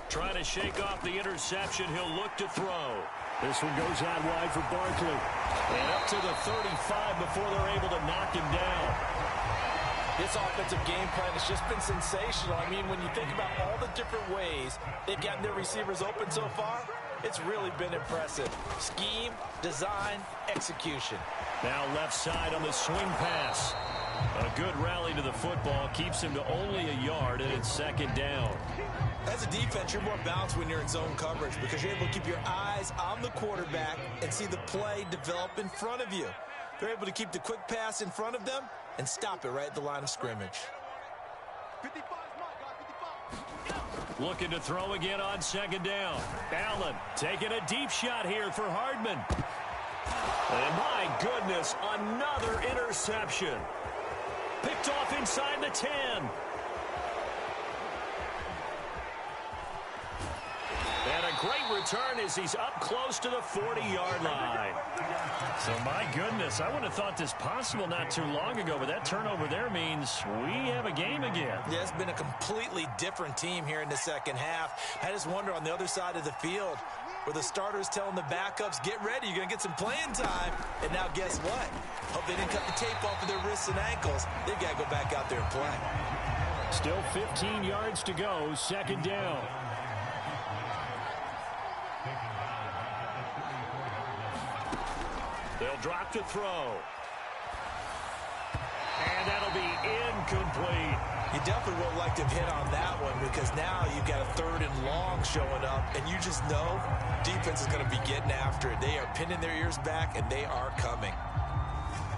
Trying to shake off the interception. He'll look to throw. This one goes out wide for Barkley. And up to the 35 before they're able to knock him down. This offensive game plan has just been sensational. I mean, when you think about all the different ways they've gotten their receivers open so far, it's really been impressive. Scheme, design, execution. Now left side on the swing pass. A good rally to the football keeps him to only a yard, and it's second down. As a defense, you're more balanced when you're in zone coverage because you're able to keep your eyes on the quarterback and see the play develop in front of you. They're able to keep the quick pass in front of them and stop it right at the line of scrimmage. Looking to throw again on second down. Allen taking a deep shot here for Hardman. And my goodness, another interception. Picked off inside the 10. And a great return as he's up close to the 40-yard line. So, my goodness, I wouldn't have thought this possible not too long ago, but that turnover there means we have a game again. Yeah, it's been a completely different team here in the second half. I just wonder on the other side of the field where the starters telling the backups, get ready, you're going to get some playing time. And now guess what? Hope they didn't cut the tape off of their wrists and ankles. They've got to go back out there and play. Still 15 yards to go, second down. They'll drop to throw. And that'll be incomplete. You definitely would like to have hit on that one because now you've got a third and long showing up, and you just know defense is going to be getting after it. They are pinning their ears back, and they are coming.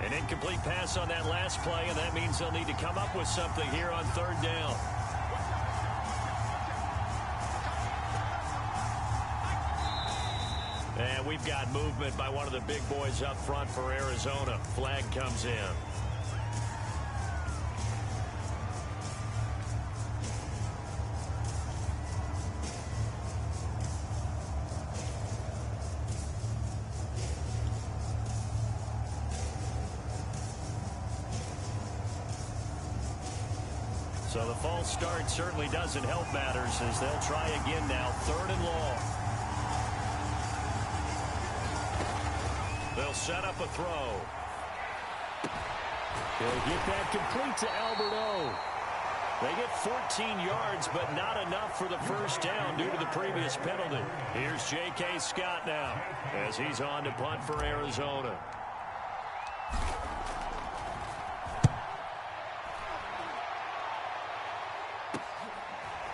An incomplete pass on that last play, and that means they'll need to come up with something here on third down. And we've got movement by one of the big boys up front for Arizona. Flag comes in. So the false start certainly doesn't help matters as they'll try again now, third and long. They'll set up a throw. They'll get that complete to Alberto. They get 14 yards, but not enough for the first down due to the previous penalty. Here's J.K. Scott now as he's on to punt for Arizona.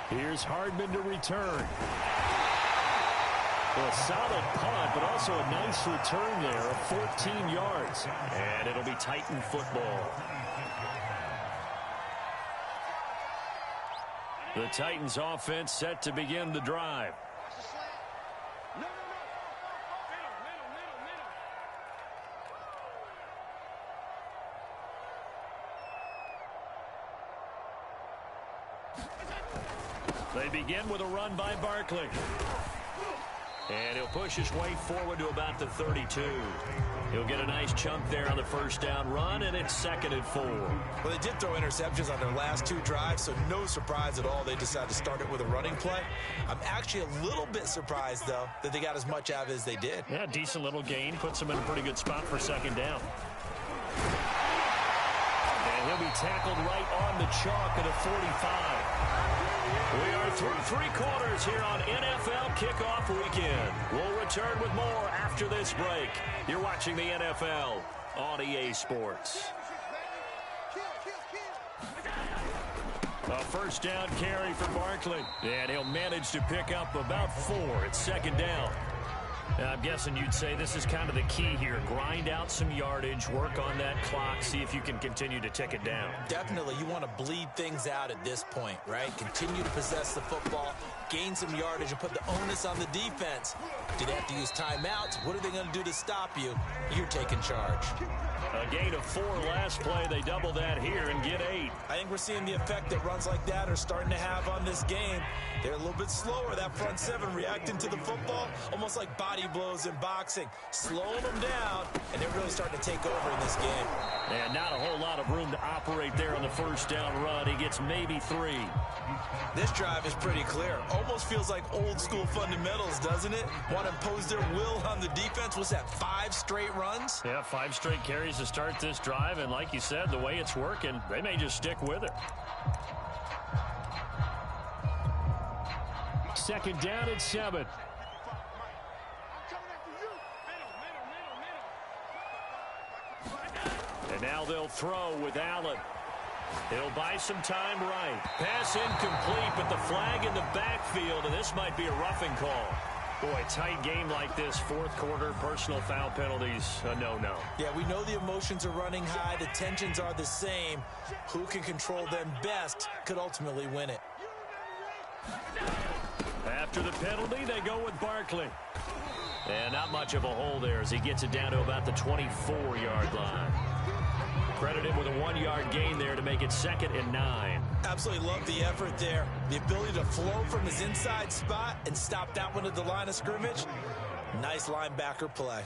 Here's Hardman to return. Well, a solid punt, but also a nice return there of 14 yards. And it'll be Titan football. The Titans offense set to begin the drive. They begin with a run by Barkley. And he'll push his way forward to about the 32. He'll get a nice chunk there on the first down run, and it's 2nd and 4. Well, they did throw interceptions on their last two drives, so no surprise at all they decided to start it with a running play. I'm actually a little bit surprised, though, that they got as much out of it as they did. Yeah, decent little gain. Puts them in a pretty good spot for second down. And he'll be tackled right on the chalk at a 45. We are through 3 quarters here on NFL Kickoff Weekend. We'll return with more after this break. You're watching the NFL on EA Sports. A first down carry for Barkley. And he'll manage to pick up about 4 at second down. I'm guessing you'd say this is kind of the key here. Grind out some yardage, work on that clock, see if you can continue to tick it down. Definitely, you want to bleed things out at this point, right? Continue to possess the football, gain some yardage, and put the onus on the defense. Do they have to use timeouts? What are they going to do to stop you? You're taking charge. A gain of 4 last play. They double that here and get 8. I think we're seeing the effect that runs like that are starting to have on this game. They're a little bit slower, that front seven, reacting to the football, almost like body blows in boxing, slowing them down, and they're really starting to take over in this game. And not a whole lot of room to operate there on the first down run. He gets maybe 3. This drive is pretty clear. Almost feels like old school fundamentals, doesn't it? Want to impose their will on the defense. What's that, 5 straight runs? Yeah, 5 straight carries to start this drive, and like you said, the way it's working, they may just stick with it. Second down and 7. And now they'll throw with Allen. He'll buy some time right. Pass incomplete, but the flag in the backfield, and this might be a roughing call. Boy, tight game like this, fourth quarter, personal foul penalties, a no-no. Yeah, we know the emotions are running high. The tensions are the same. Who can control them best could ultimately win it. After the penalty, they go with Barkley. And not much of a hole there as he gets it down to about the 24-yard line. Credit him with a 1-yard gain there to make it 2nd and 9. Absolutely love the effort there. The ability to flow from his inside spot and stop that one at the line of scrimmage. Nice linebacker play.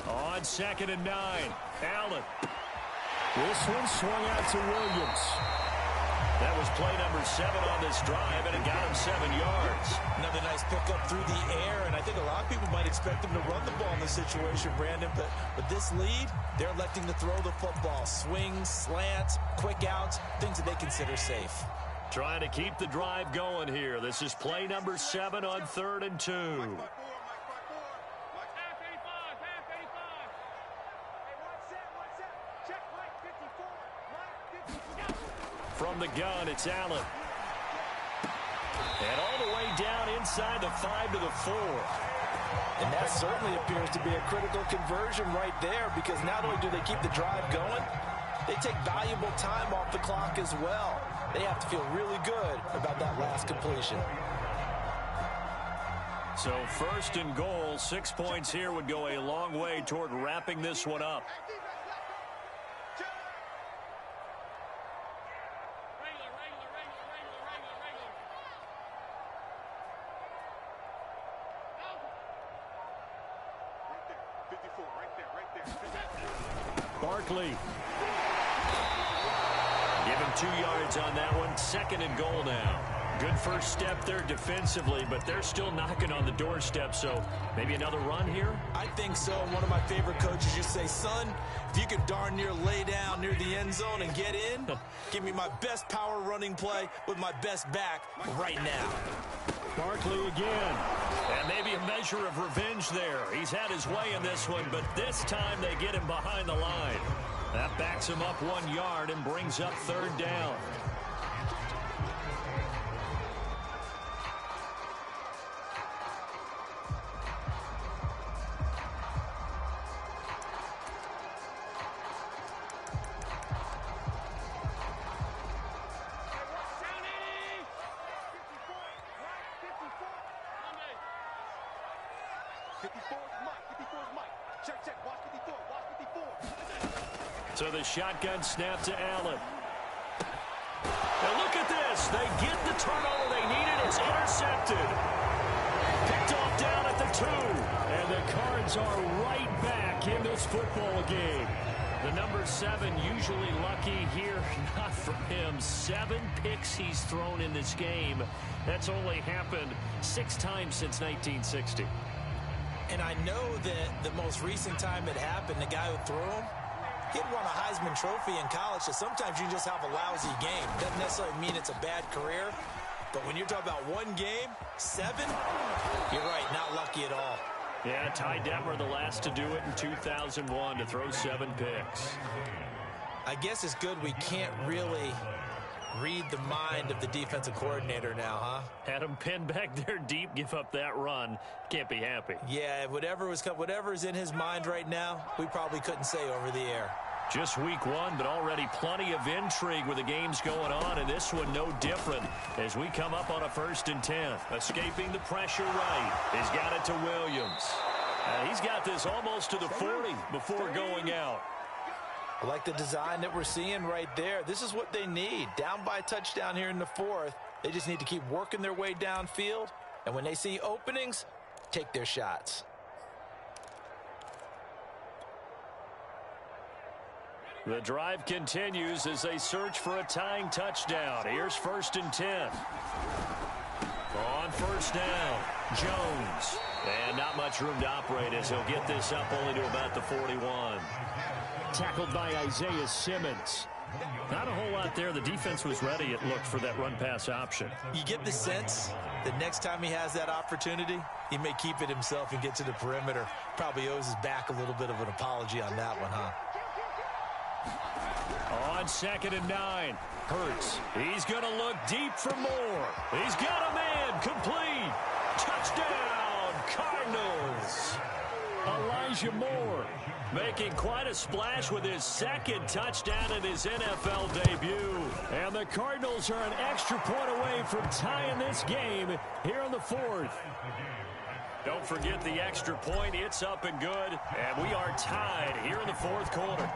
On 2nd and 9, Allen. This one swung out to Williams. That was play number 7 on this drive, and it got him 7 yards. Another nice pickup through the air, and I think a lot of people might expect him to run the ball in this situation, Brandon, but with this lead, they're electing to throw the football. Swings, slants, quick outs, things that they consider safe. Trying to keep the drive going here. This is play number 7 on 3rd and 2. From the gun, it's Allen. And all the way down inside the 5 to the 4. And that certainly appears to be a critical conversion right there, because not only do they keep the drive going, they take valuable time off the clock as well. They have to feel really good about that last completion. So 1st and goal, 6 points here would go a long way toward wrapping this one up. Barkley. Give him 2 yards on that one. 2nd and goal now. Good first step there defensively, but they're still knocking on the doorstep, so maybe another run here? I think so. One of my favorite coaches used to say, son, if you can darn near lay down near the end zone and get in, give me my best power running play with my best back right now. Barkley again. And maybe a measure of revenge there. He's had his way in this one, but this time they get him behind the line. That backs him up 1 yard and brings up 3rd down. So the shotgun snap to Allen. And look at this. They get the turnover they needed. It's intercepted. Picked off down at the 2. And the Cards are right back in this football game. The number 7 usually lucky here. Not for him. 7 picks he's thrown in this game. That's only happened 6 times since 1960. And I know that the most recent time it happened, the guy who threw him, he'd won a Heisman Trophy in college, so sometimes you just have a lousy game. Doesn't necessarily mean it's a bad career, but when you're talking about 1 game, 7, you're right, not lucky at all. Yeah, Ty Detmer, the last to do it in 2001, to throw 7 picks. I guess it's good we can't really Read the mind of the defensive coordinator now, huh? Had him pinned back there deep, give up that run. Can't be happy. Yeah, whatever's in his mind right now, we probably couldn't say over the air. Just week one, but already plenty of intrigue with the games going on, and this one no different as we come up on a 1st and 10. Escaping the pressure right. He's got it to Williams. He's got this almost to the 40 before going out. I like the design that we're seeing right there. This is what they need. Down by a touchdown here in the 4th. They just need to keep working their way downfield. And when they see openings, take their shots. The drive continues as they search for a tying touchdown. Here's 1st and 10. On 1st down, Jones. And not much room to operate as he'll get this up only to about the 41. Tackled by Isaiah Simmons. Not a whole lot there. The defense was ready, it looked, for that run-pass option. You get the sense that next time he has that opportunity, he may keep it himself and get to the perimeter. Probably owes his back a little bit of an apology on that one, huh? On 2nd and 9, Hurts. He's going to look deep for more. He's got a man complete. Touchdown, Cardinals. Elijah Moore making quite a splash with his 2nd touchdown in his NFL debut. And the Cardinals are an extra point away from tying this game here in the 4th. Don't forget the extra point. It's up and good. And we are tied here in the 4th quarter.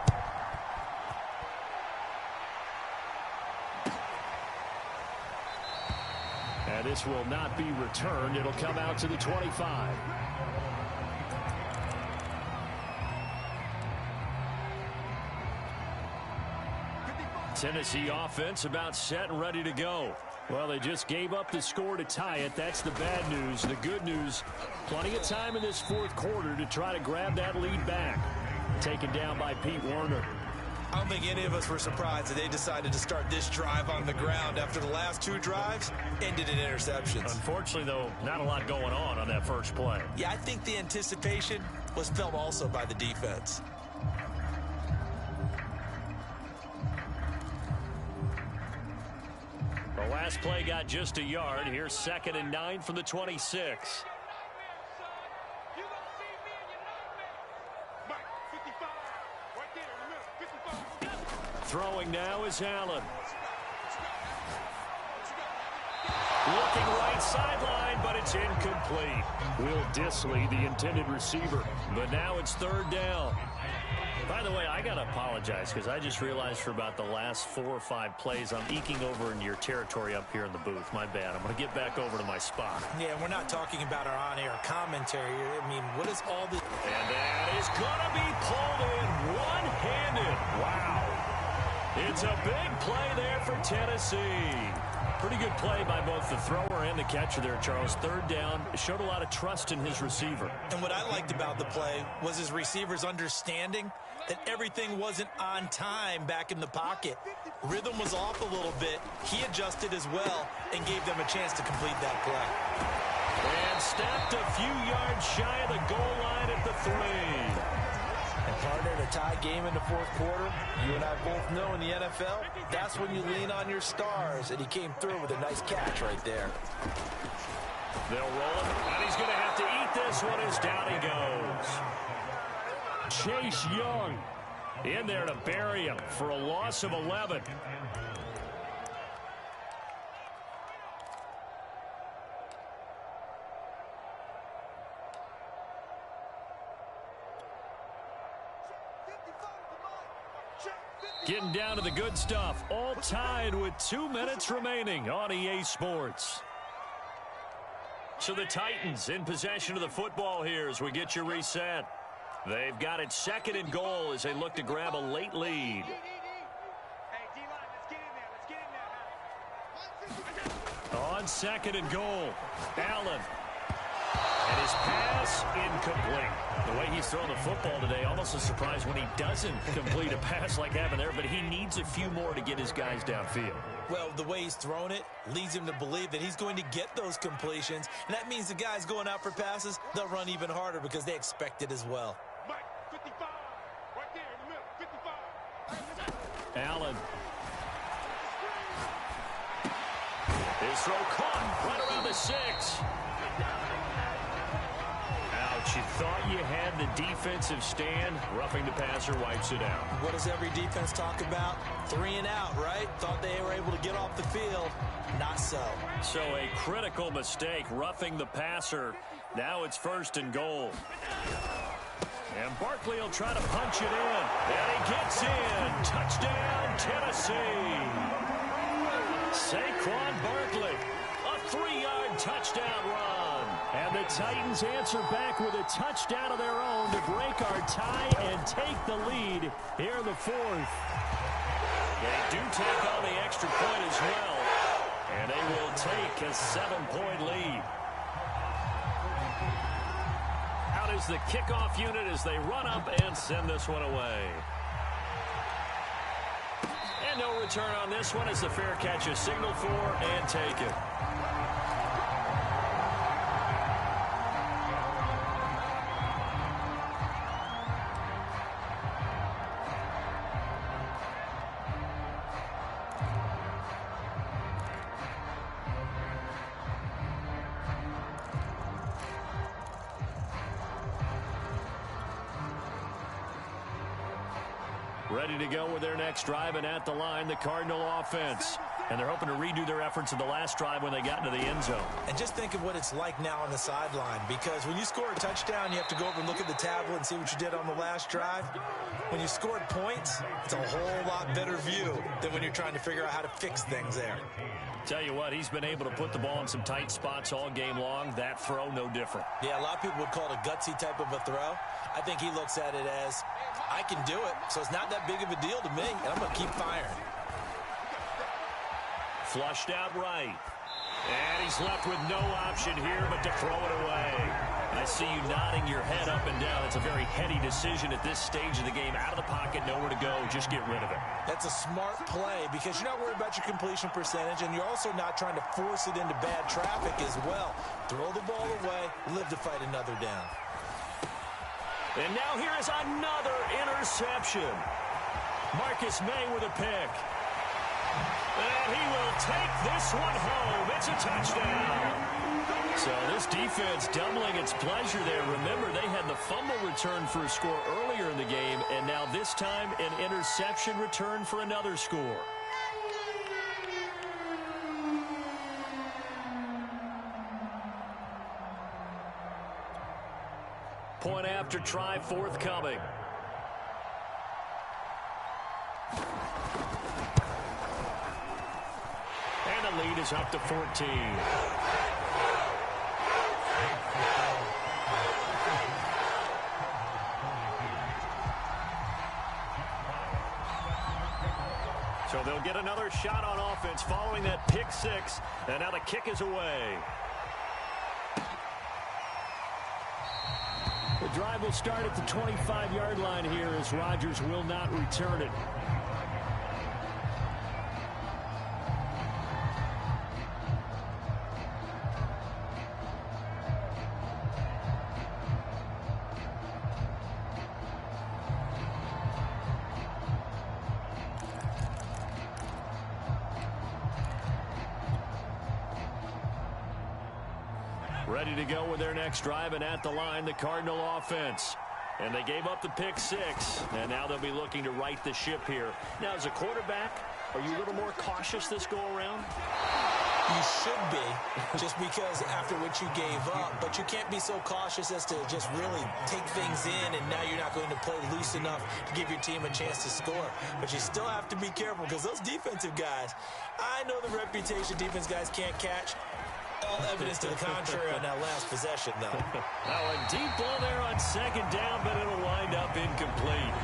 And this will not be returned. It'll come out to the 25. Tennessee offense about set and ready to go. Well, they just gave up the score to tie it. That's the bad news. The good news, plenty of time in this 4th quarter to try to grab that lead back. Taken down by Pete Werner. I don't think any of us were surprised that they decided to start this drive on the ground after the last 2 drives ended in interceptions. Unfortunately, though, not a lot going on that first play. Yeah, I think the anticipation was felt also by the defense. The last play got just a yard. Here's 2nd and 9 from the 26. Throwing now is Allen. Looking right sideline, but it's incomplete. Will Disley, the intended receiver. But now it's 3rd down. By the way, I got to apologize because I just realized for about the last 4 or 5 plays, I'm eking over into your territory up here in the booth. My bad. I'm going to get back over to my spot. Yeah, we're not talking about our on-air commentary. I mean, what is all this? And that is going to be pulled in one-handed. Wow. It's a big play there for Tennessee. Pretty good play by both the thrower and the catcher there, Charles. 3rd down. Showed a lot of trust in his receiver. And what I liked about the play was his receivers understanding that everything wasn't on time back in the pocket. Rhythm was off a little bit. He adjusted as well and gave them a chance to complete that play. And stepped a few yards shy of the goal line at the 3. And partner, in a tie game in the 4th quarter, you and I both know in the NFL, that's when you lean on your stars, and he came through with a nice catch right there. They'll roll him, and he's going to have to eat this one as down he goes. Chase Young in there to bury him for a loss of 11. Getting down to the good stuff. All tied with 2 minutes remaining on EA Sports. So the Titans in possession of the football here as we get you reset. They've got it 2nd and goal as they look to grab a late lead. On 2nd and goal, Allen. And his pass incomplete. The way he's throwing the football today, almost a surprise when he doesn't complete a pass like happened there, but he needs a few more to get his guys downfield. Well, the way he's thrown it leads him to believe that he's going to get those completions, and that means the guys going out for passes, they'll run even harder because they expect it as well. Mike, 55, right there in the middle, 55. Allen. His throw caught right around the 6. Ouch, you thought you had the defensive stand. Roughing the passer wipes it out. What does every defense talk about? 3 and out, right? Thought they were able to get off the field. Not so. So a critical mistake, roughing the passer. Now it's 1st and goal. And Barkley will try to punch it in. And he gets in. Touchdown, Tennessee. Saquon Barkley, a 3-yard touchdown run. And the Titans answer back with a touchdown of their own to break our tie and take the lead here in the 4th. They do take on the extra point as well. And they will take a 7-point lead. Out is the kickoff unit as they run up and send this one away. And no return on this one as the fair catch is signaled for and taken. Ready to go with their next drive, and at the line, the Cardinal offense. And they're hoping to redo their efforts in the last drive when they got into the end zone. And just think of what it's like now on the sideline, because when you score a touchdown, you have to go over and look at the tablet and see what you did on the last drive. When you scored points, it's a whole lot better view than when you're trying to figure out how to fix things there. Tell you what, he's been able to put the ball in some tight spots all game long. That throw, no different. Yeah, a lot of people would call it a gutsy type of a throw. I think he looks at it as, I can do it, so it's not that big of a deal to me, and I'm going to keep firing. Flushed out right. And he's left with no option here but to throw it away. I see you nodding your head up and down. It's a very heady decision at this stage of the game. Out of the pocket, nowhere to go. Just get rid of it. That's a smart play because you're not worried about your completion percentage, and you're also not trying to force it into bad traffic as well. Throw the ball away, live to fight another down. And now here is another interception. Marcus May with a pick. And he will take this one home. It's a touchdown. So this defense doubling its pleasure there. Remember, they had the fumble return for a score earlier in the game, and now this time an interception return for another score. Point after try forthcoming. And the lead is up to 14. So they'll get another shot on offense following that pick six. And now the kick is away. The drive will start at the 25-yard line here as Rodgers will not return it. Ready to go with their next drive, and at the line, the Cardinal offense. And they gave up the pick six, and now they'll be looking to right the ship here. Now, as a quarterback, are you a little more cautious this go-around? You should be, just because after what you gave up. But you can't be so cautious as to just really take things in, and now you're not going to play loose enough to give your team a chance to score. But you still have to be careful, because those defensive guys, I know the reputation defense guys can't catch. All evidence to the contrary on that last possession, though. Now a deep ball there on second down, but it'll wind up incomplete.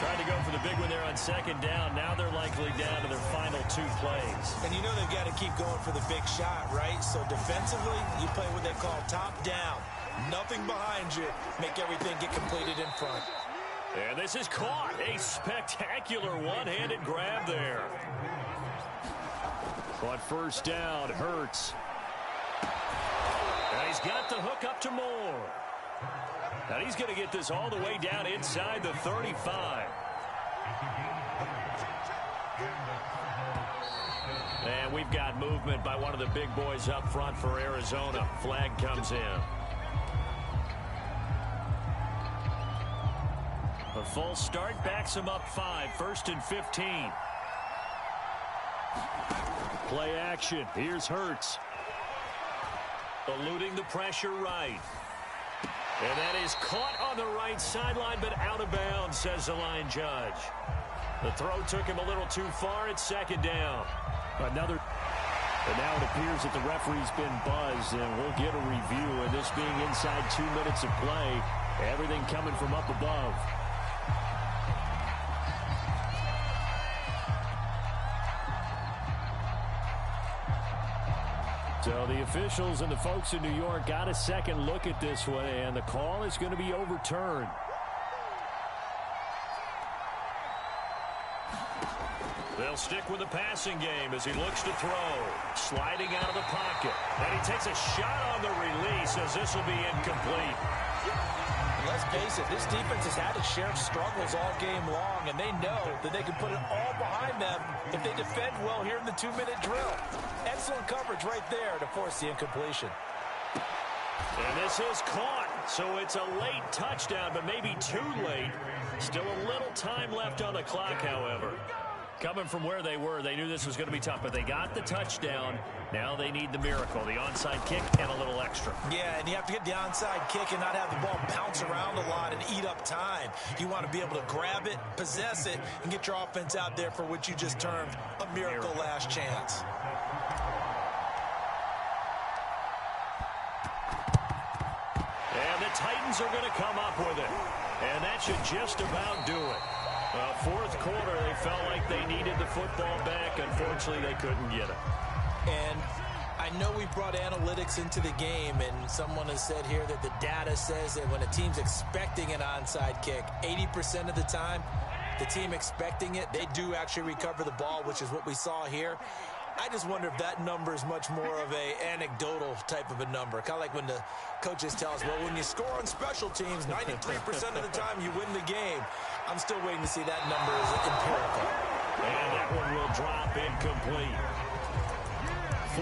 Trying to go for the big one there on second down. Now they're likely down to their final two plays. And you know they've got to keep going for the big shot, right? So defensively, you play what they call top down. Nothing behind you. Make everything get completed in front. And this is caught. A spectacular one-handed grab there. But first down, Hurts. And he's got the hook up to Moore. And he's going to get this all the way down inside the 35. And we've got movement by one of the big boys up front for Arizona. Flag comes in. A false start backs him up 5, 1st and 15. Play action. Here's Hurts. Eluding the pressure right. And that is caught on the right sideline, but out of bounds, says the line judge. The throw took him a little too far. It's 2nd down. And now it appears that the referee's been buzzed, and we'll get a review. And this being inside 2 minutes of play, everything coming from up above. So the officials and the folks in New York got a second look at this one, and the call is going to be overturned. They'll stick with the passing game as he looks to throw. Sliding out of the pocket. And he takes a shot on the release as this will be incomplete. Let's face it, this defense has had its share of struggles all game long, and they know that they can put it all behind them if they defend well here in the 2-minute drill. Excellent coverage right there to force the incompletion. And this is caught, so it's a late touchdown, but maybe too late. Still a little time left on the clock, however. Coming from where they were, they knew this was going to be tough, but they got the touchdown. Now they need the miracle, the onside kick and a little extra. Yeah, and you have to get the onside kick and not have the ball bounce around a lot and eat up time. You want to be able to grab it, possess it, and get your offense out there for what you just termed a miracle last chance. And the Titans are going to come up with it. And that should just about do it. Fourth quarter, they felt like they needed the football back. Unfortunately, they couldn't get it. And I know we brought analytics into the game, and someone has said here that the data says that when a team's expecting an onside kick, 80% of the time, the team expecting it, they do actually recover the ball, which is what we saw here. I just wonder if that number is much more of a anecdotal type of a number. Kind of like when the coaches tell us, well, when you score on special teams, 93% of the time you win the game. I'm still waiting to see that number as empirical. And that one will drop incomplete.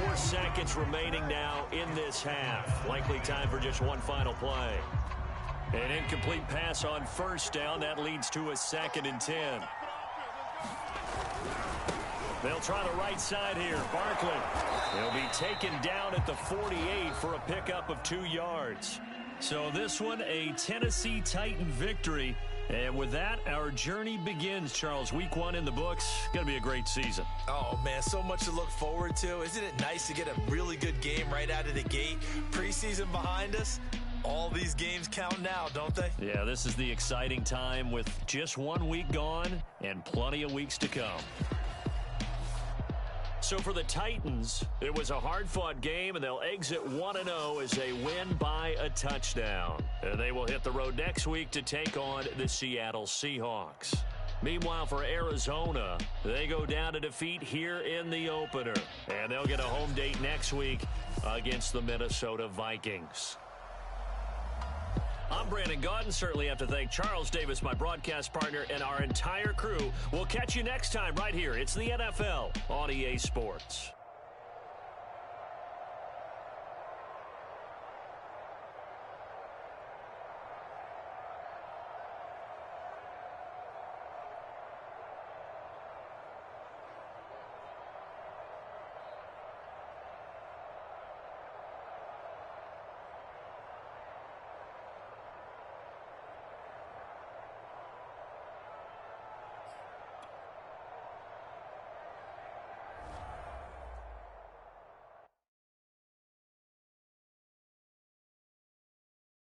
4 seconds remaining now in this half. Likely time for just one final play. An incomplete pass on 1st down. That leads to a 2nd and 10. They'll try the right side here. Barkley. He'll be taken down at the 48 for a pickup of 2 yards. So this one, a Tennessee Titan victory. And with that, our journey begins, Charles. Week 1 in the books. Going to be a great season. Oh, man, so much to look forward to. Isn't it nice to get a really good game right out of the gate? Preseason behind us. All these games count now, don't they? Yeah, this is the exciting time with just 1 week gone and plenty of weeks to come. So for the Titans, it was a hard-fought game, and they'll exit 1-0 as they win by a touchdown. And they will hit the road next week to take on the Seattle Seahawks. Meanwhile, for Arizona, they go down to defeat here in the opener. And they'll get a home date next week against the Minnesota Vikings. I'm Brandon Gaudin. Certainly have to thank Charles Davis, my broadcast partner, and our entire crew. We'll catch you next time right here. It's the NFL on EA Sports.